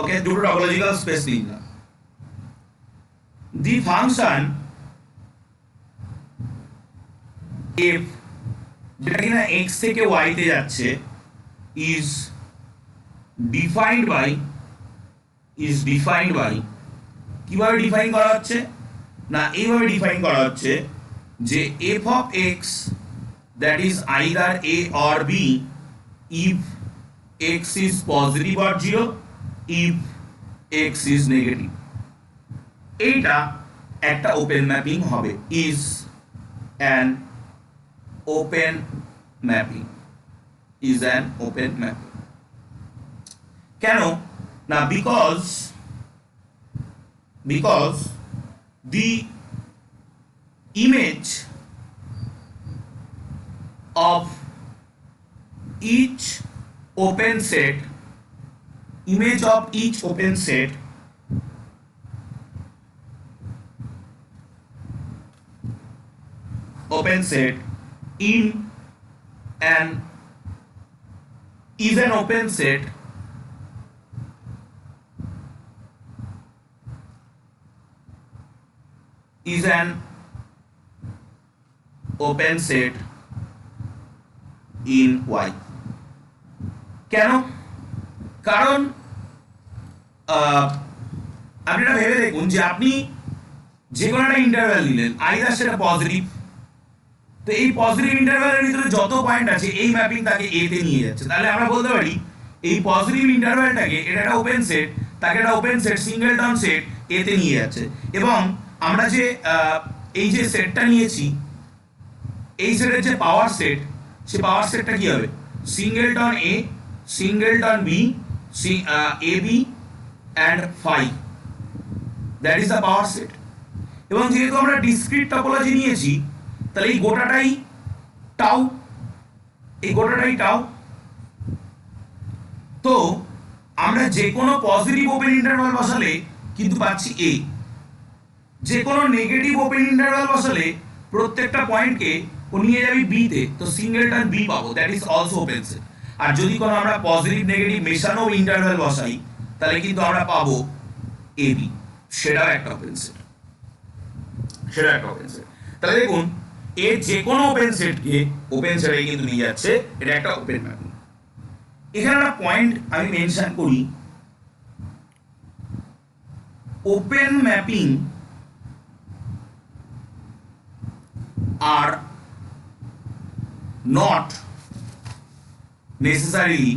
Okay, দুটো topological space নিলাম। The function f যেটা কিনা x থেকে y তে যাচ্ছে is defined by কিভাবে ডিফাইন করা হচ্ছে না, এইভাবে ডিফাইন করা হচ্ছে যে f of x that is either a or b if x is positive or 0, if x is negative, এইটা একটা ওপেন ম্যাপিং হবে, is an open mapping, কেন না, because the image of each open set in an is an open set in y. কেন? কারণ আপনি এটা ভেবে দেখুন যে আপনি যে কোনো একটা ইন্টারভ্যাল নিলেন, আইদার সেটা পজিটিভ, তো এই পজিটিভ ইন্টারভ্যালের ভিতরে যত পয়েন্ট আছে এই ম্যাপিং তাকে এ তে নিয়ে যাচ্ছে। তাহলে আমরা বলতে পারি এই পজিটিভ ইন্টারভ্যালটাকে, এটা একটা ওপেন সেট, তাকে একটা ওপেন সেট সিঙ্গেলটন সেট এ তে নিয়ে যাচ্ছে। এবং আমরা যে এই যে সেটটা নিয়েছি, এই সেটের যে পাওয়ার সেট, সে পাওয়ার সেটটা কি হবে? Singleton A, singleton B, A B and phi, that is the power set. এবং যেহেতু আমরা ডিসক্রিট টপোলজি নিয়েছি, তাহলে এই গোটাটাই টাউ, এই গোটাটাই টাউ। তো আমরা যে কোনো পজিটিভ ওপেন ইন্টারভাল বসালে কিন্তু পাচ্ছি এ, যে কোনো নেগেটিভ ওপেন ইন্টারভাল বসালে প্রত্যেকটা পয়েন্টকে ও নিয়ে যাবে বি তে, তো সিঙ্গেলটন বি পাবো, that is also open set. আর যদি কোনো আমরা পজিটিভ নেগেটিভ মেশানো ইন্টারভাল বসাই, তাহলে কিন্তু আমরা পাবো এ বি, সেটাও একটা ওপেন সেট, সেটা একটা ওপেন সেট। তাহলে দেখুন এর যে কোনো ওপেন সেটকে ওপেন সেটে কিন্তু নিয়ে যাচ্ছে, এটা একটা ওপেন ম্যাপিং। এখানে একটা পয়েন্ট আমি মেনশন করি, open mapping are not necessarily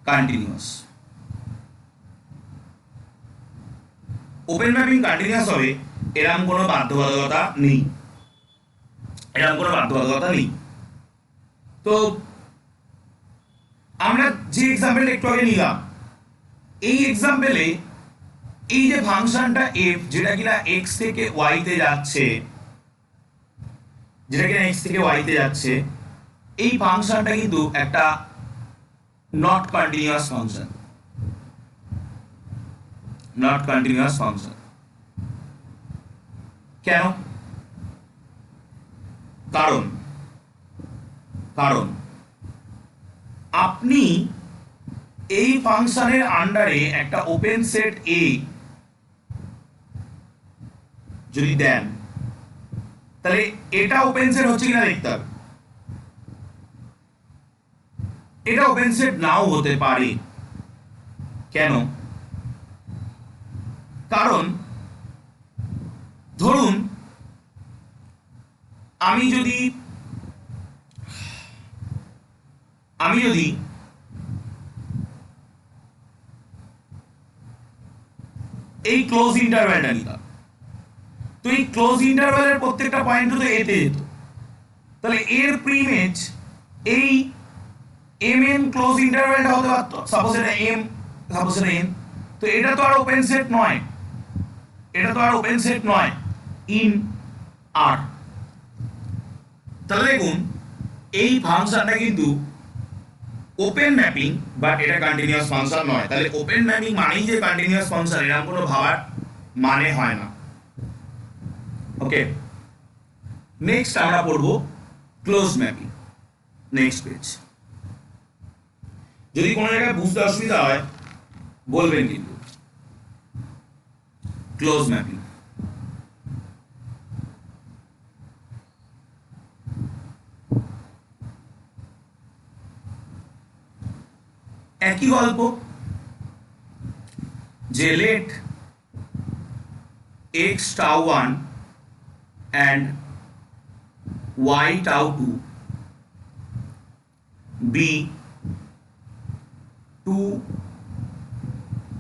continuous. Open mapping continuous হবে এরকম কোনো বাধ্যবাধকতা নেই, এরকম কোনো বাধ্যবাধকতা নেই। তো আমরা যে এক্সাম্পল একটু আগে নিলাম, এই এক্সাম্পলে এই যে ফাংশনটা f, যেটা কিনা x থেকে y তে যাচ্ছে, যেটা কিনা x থেকে y তে যাচ্ছে, এই ফাংশনটা কিন্তু একটা not continuous function, not continuous function. কেন? কারণ কারণ আপনি এই ফাংশনের আন্ডারে একটা ওপেন সেট এ যদি দেন, তাহলে এটা ওপেন সেট হচ্ছে কিনা দেখতে হবে। এটা ওপেন সেট নাও হতে পারে। কেন? কারণ ধরুন আমি যদি এই ক্লোজ ইন্টারভ্যালটা নিতাম, তো এই ক্লোজ ইন্টারভ্যালের প্রত্যেকটা পয়েন্ট তো এতে যেত, তাহলে এর প্রিমেজ এই এম এন ক্লোজ ইন্টারভ্যালটা হতে পারতো, সাপোজ এটা এম, সাপোজ এটা এন, তো এটা তো আর ওপেন সেট নয়, এটা তো আর ওপেন সেট নয় ইন আর। তাহলে দেখুন এই ফাংশনটা কিন্তু ওপেন ম্যাপিং, বাট এটা কন্টিনিউয়াস ফাংশন নয়। তাহলে ওপেন ম্যাপিং মানেই যে কন্টিনিউয়াস ফাংশন, এরকম কোনো ভাবার মানে হয় না। ওকে, নেক্সট আমরা পড়বো ক্লোজ ম্যাপিং। Next page. যদি কোনো জায়গায় বুঝতে অসুবিধা হয় বলবেন কিন্তু। ক্লোজ ম্যাপিং, একই গল্প, যে late x tau 1 and y tau 2 be two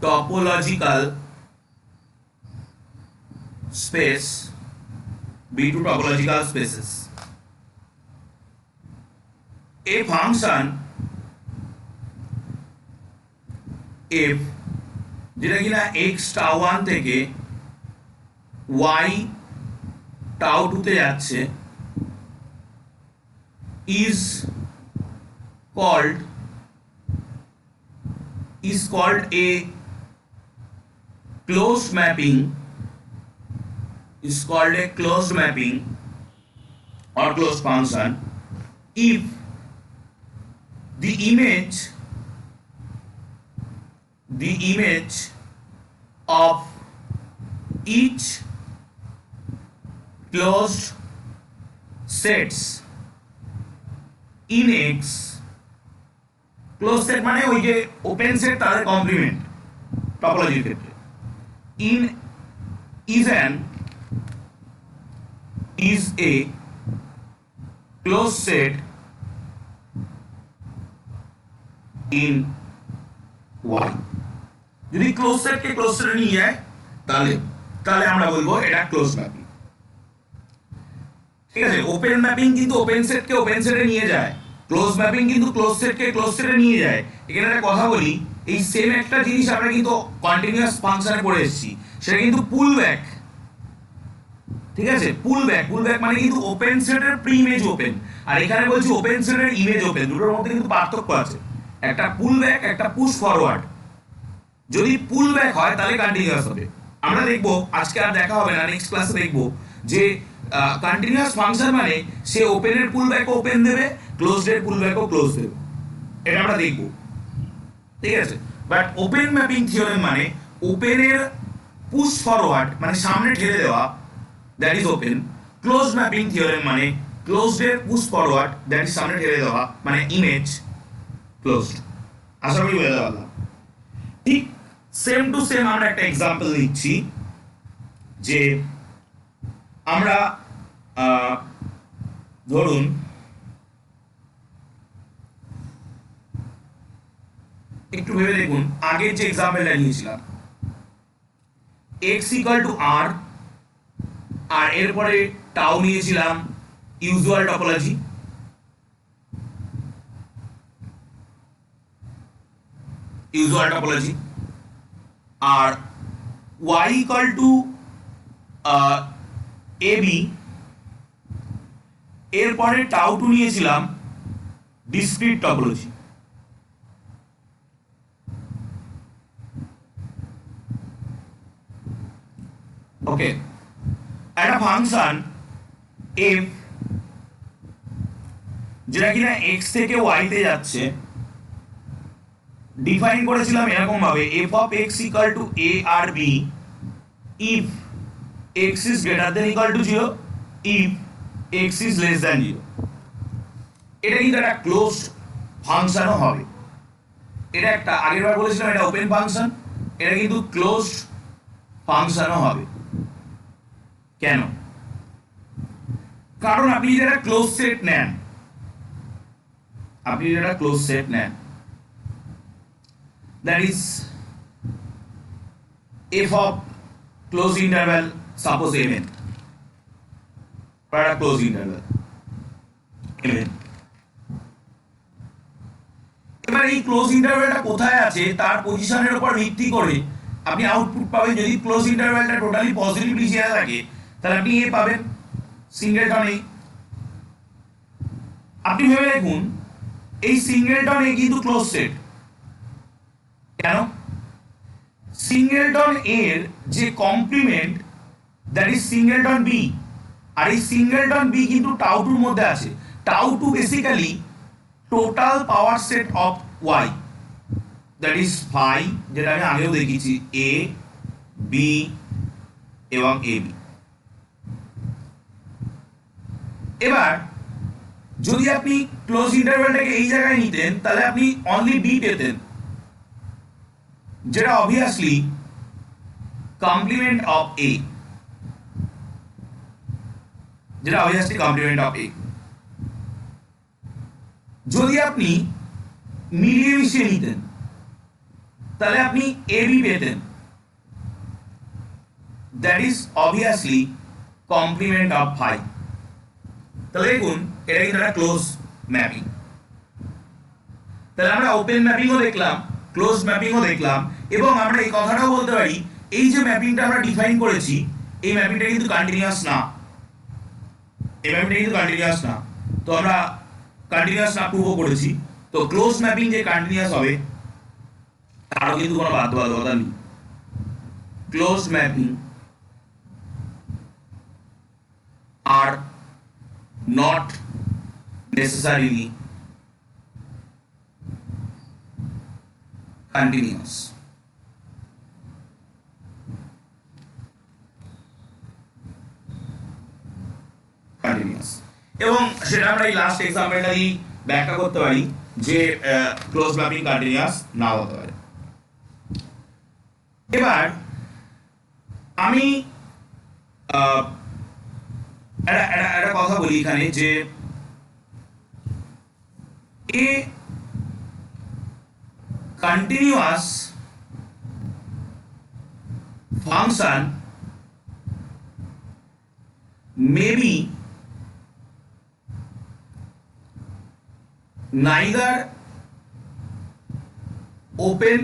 topological space, be two topological spaces. A function f যেটা কিনা x tau 1 থেকে y tau 2 তে যাচ্ছে is called a closed mapping, is called a closed mapping or closed function if the image of each closed sets in X close set মানে ওই যে open set তাদের complement টপোলজির ক্ষেত্রে। In is a closed set in Y। যদি close সেটকে close সেটে নিয়ে যায় তাহলে তাহলে আমরা বলবো এটা ক্লোজ ম্যাপিং। ঠিক আছে, ওপেন ম্যাপিং কিন্তু ওপেন সেটকে ওপেন সেটে নিয়ে যায়, ক্লোজ ম্যাপিং কিন্তু ক্লোজ সেটকে ক্লোজ সেটে নিয়ে যায়। এখানে একটা কথা বলি, এই সেম একটা জিনিস আমরা কিন্তু কন্টিনিউয়াস ফাংশনে পড়ে এসেছি, সেটা কিন্তু পুল ব্যাক। ঠিক আছে, পুল ব্যাক মানে কিন্তু ওপেন সেটের প্রি ইমেজ ওপেন, আর এখানে বলছি ওপেন সেটের ইমেজ ওপেন, দুটোর মধ্যে কিন্তু পার্থক্য আছে। একটা পুল ব্যাক, একটা পুশ ফরওয়ার্ড। যদি পুল ব্যাক হয় তাহলে কন্টিনিউয়াস হবে। আমরা দেখবো, আজকে আর দেখা হবে না, নেক্সট ক্লাসে দেখবো যে কন্টিনিউয়াস ফাংশন মানে সে ওপেনের পুল ব্যাকও ওপেন দেবে, ক্লোজড পুল ব্যাকও ক্লোজ দেবে, এটা আমরা দেখবো। ঠিক আছে, বাট ওপেন ম্যাপিং থিওরেম মানে ওপেনের পুশ ফরওয়ার্ড মানে সামনে ঠেলে দেওয়া, that is open. Close mapping theorem মানে ক্লোজড এর পুশ ফরওয়ার্ড, দ্যাট ইজ সামনে ঠেলে দেওয়া, মানে ইমেজ ক্লোজড। আশা করি বুঝতে পারলাম। ঠিক সেম টু সেম আমরা একটা এক্সাম্পল নিচ্ছি, যে আমরা ধরুন একটু ভেবে দেখুন, আগের যে এক্সাম্পলটা নিয়েছিলাম, x ইকুয়াল টু r, আর এরপরে টাউ নিয়েছিলাম ইউজুয়াল টপোলজি, আর y ইকুয়াল টু ab, এরপরে টাউ টু নিয়েছিলাম ডিসক্রিট টপোলজি। ওকে, একটা ফাংশন f যেটা কিনা x থেকে y তে যাচ্ছে, ডিফাইন করেছিলাম এরকম ভাবে, f of x equal to a R b if x is greater than equal to 0, if x is less than 0। এটা কিন্তু একটা ক্লোজড ফাংশনও হবে। এটা একটা, আগেরবার বলেছিলাম এটা ওপেন ফাংশন, এটা কিন্তু ক্লোজড ফাংশনও হবে। কেন? কারণ আপনি যদি একটা ক্লোজ সেট নেন, that is f of close interval, suppose mn, para close interval mn। এবার এই ক্লোজ ইন্টারভ্যালটা কোথায় আছে তার পজিশনের উপর ভিত্তি করে আপনি আউটপুট পাবেন। যদি ক্লোজ ইন্টারভ্যালটা টোটালি পজিটিভলি শেয়ার থাকে তাহলে আপনি এ পাবেন সিঙ্গেলটন এ। আপনি ভেবে দেখুন, এই সিঙ্গেলটন এ কিন্তু ক্লোজ সেট। কেন? সিঙ্গেলটন এর যে complement, that is singleton B, আর এই সিঙ্গেলটন বি কিন্তু টাউ টুর মধ্যে আছে। Tau two basically total power set of Y, that is phi, যেটা আমি আগেও দেখিয়েছি, এ বি এবং এ বি। এবার যদি আপনি ক্লোজ ইন্টারভ্যালটাকে এই জায়গায় নিতেন তাহলে আপনি অনলি বি পেতেন, যেটা অবভিয়াসলি কমপ্লিমেন্ট অফ এ, যদি আপনি মিলিয়ে মিশিয়ে নিতেন তাহলে আপনি এ বি পেতেন, that is obviously complement of phi. তাহলে দেখুন এটা কিন্তু একটা ক্লোজ ম্যাপিং। তাহলে আমরা ওপেন ম্যাপিংও দেখলাম, ক্লোজ ম্যাপিংও দেখলাম, এবং আমরা এই কথাটাও বলতে পারি এই যে ম্যাপিংটা আমরা ডিফাইন করেছি, এই ম্যাপিংটা কিন্তু কন্টিনিউয়াস না, তো আমরা কন্টিনিউয়াস না প্রুভও করেছি। তো ক্লোজ ম্যাপিং যে কন্টিনিউয়াস হবে তারও কিন্তু কোনো বাধ্যবাধকতা নেই। Close mapping are not necessarily continuous। এবং সেটা আমরা এই লাস্ট এক্সাম্পলটা দিয়ে ব্যাখ্যা করতে পারি যে ক্লোজ ম্যাপিং কন্টিনিউয়াস নাও হতে পারে। এবার আমি একটা কথা বলি এখানে যে এ continuous function may be neither open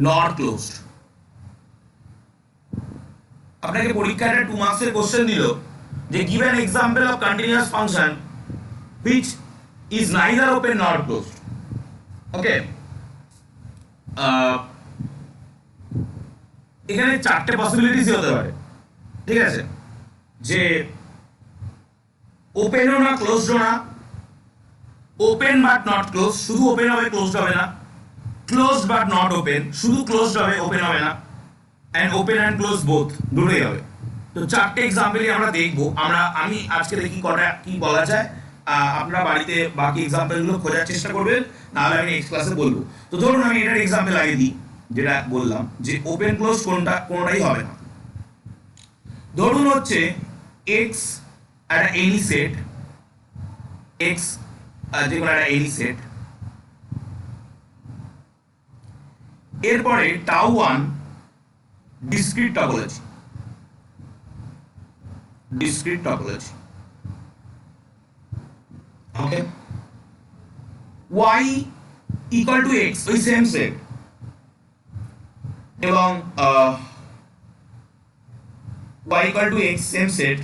nor closed। আপনাকে পরীক্ষায় 2 মার্কসের কোশ্চেন দিল যে give an example of continuous function which is neither open nor closed। ওকে, এখানে 4টে পসিবিলিটিস হতে পারে, ঠিক আছে, যে ওপেনও না ক্লোজডও না, ওপেন বাট নট ক্লোজ, শুধু ওপেন হবে ক্লোজড হবে না, ক্লোজড বাট নট ওপেন, শুধু ক্লোজড হবে ওপেন হবে না, and open and close both, দুটোই হবে। তো 4টে এক্সাম্পলই আমরা দেখবো। আমি আজকে দেখি কটা কি বলা যায়, আপনারা বাড়িতে বাকি এক্সাম্পলগুলো খোঁজার চেষ্টা করবেন, নাহলে আমি নেক্সট ক্লাসে বলবো। তো ধরুন আমি এটার এক্সাম্পল আগে দিই, যেটা বললাম যে ওপেন ক্লোজ কোনটাই হবে না। ধরুন হচ্ছে x একটা এনি সেট, x যে কোনো একটা এনি সেট, এরপরে টাউ 1 ডিসক্রিট টপোলজি, ওকে, y ইকুয়াল টু x, ওই সেম সেট, এবং y equal to x same set.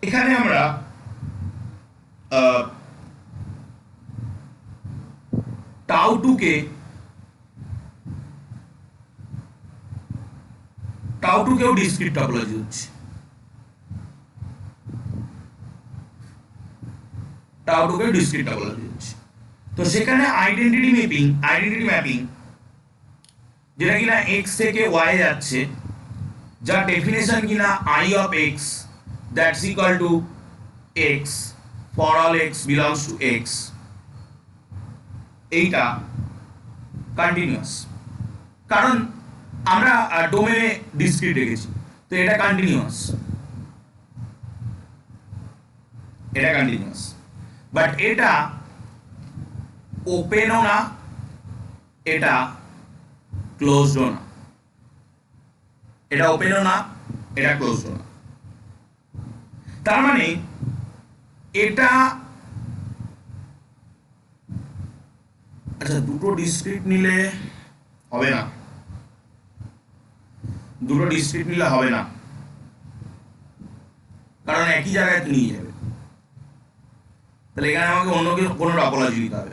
এখানে আমরা টাউ 2 কেও ডিসক্রিট টপোলজি হচ্ছে, টাউ 2 কেও ডিসক্রিট টপোলজি হচ্ছে। তো সেখানে আইডেন্টিটি ম্যাপিং যেটা কিনা x থেকে y যাচ্ছে, যার ডেফিনেশন কিনা i of x that's equal to x for all x belongs to x, এইটা কন্টিনিউয়াস, কারণ আমরা ডোমেনে ডিসক্রিট রেখেছি, তো এটা কন্টিনিউয়াস, বাট এটা ওপেনও না, এটা ক্লোজডও না, এটা ওপেনও না, এটা ক্লোজডও না। তার মানে এটা, আচ্ছা দুটো ডিসক্রিট নিলে হবে না, কারণ একই জায়গায় নিয়ে যাবে, তাহলে এখানে আমাকে অন্য কোনো টপোলজি দিতে হবে,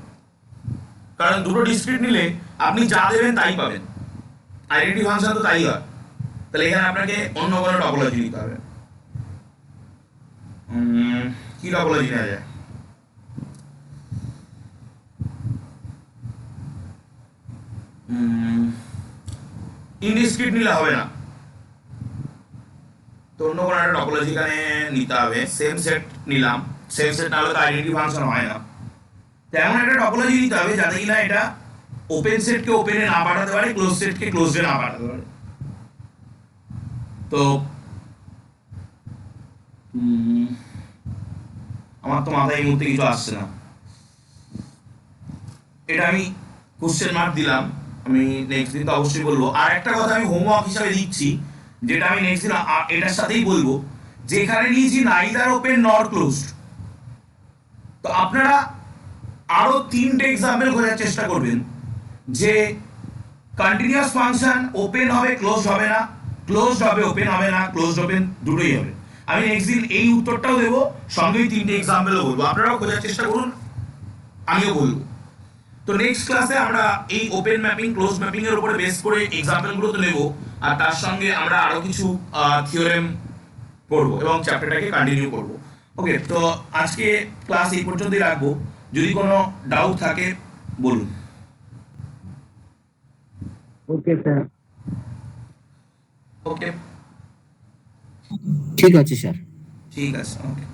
কারণ দুটো ডিসক্রিট নিলে আপনি যা দেবেন তাই পাবেন, আইডেন্টিটি ফাংশন তো তাই হয়, তাহলে এখানে আপনাকে অন্য কোনো টপোলজি নিতে হবে। কি টপোলজি নেওয়া যায়? ইনডিসক্রিট নিলে হবে না, তো অন্য কোনো একটা টপোলজি এখানে নিতে হবে। সেম সেট নিলাম, সেম সেট না হলে তো আইডেন্টিটি ফাংশন হয় না, তেমন একটা টপোলজি নিতে হবে যাতে কিনা এটা ওপেন সেটকে ওপেনে না পাঠাতে পারে, ক্লোজ সেটকে ক্লোজে না পাঠাতে পারে। তো আমার তো মাথায় এই মুহূর্তে কিছু আসছে না, এটা আমি কোশ্চেন মার্ক দিলাম, আমি নেক্সট দিন তো অবশ্যই বলবো। আর একটা কথা আমি হোমওয়ার্ক হিসাবে দিচ্ছি, যেটা আমি নেক্সট দিন এটার সাথেই বলবো, যে এখানে নিয়েছি নাইদার ওপেন নর ক্লোজড, তো আপনারা আরো 3টে এক্সাম্পল খোঁজার চেষ্টা করবেন যে কন্টিনিউয়াস ফাংশন ওপেন হবে ক্লোজড হবে না, ক্লোজড হবে ওপেন হবে না, ক্লোজড ওপেন দুটোই হবে। আমি নেক্সট দিন এই উত্তরটাও দেবো, সঙ্গেই 3টে এক্সাম্পলও বলবো, আপনারাও খোঁজার চেষ্টা করুন, আমিও বলবো। তো নেক্সট ক্লাসে আমরা এই ওপেন ম্যাপিং ক্লোজ ম্যাপিং এর উপরে বেস করে এক্সাম্পলগুলো তো নেব, আর তার সঙ্গে আমরা আরো কিছু থিওরেম পড়বো এবং চ্যাপ্টারটাকে কন্টিনিউ করবো। ওকে, তো আজকে ক্লাস এই পর্যন্তই রাখবো, যদি কোনো ডাউট থাকে বলুন। ওকে স্যার, ওকে, ঠিক আছে স্যার। ঠিক আছে, ওকে।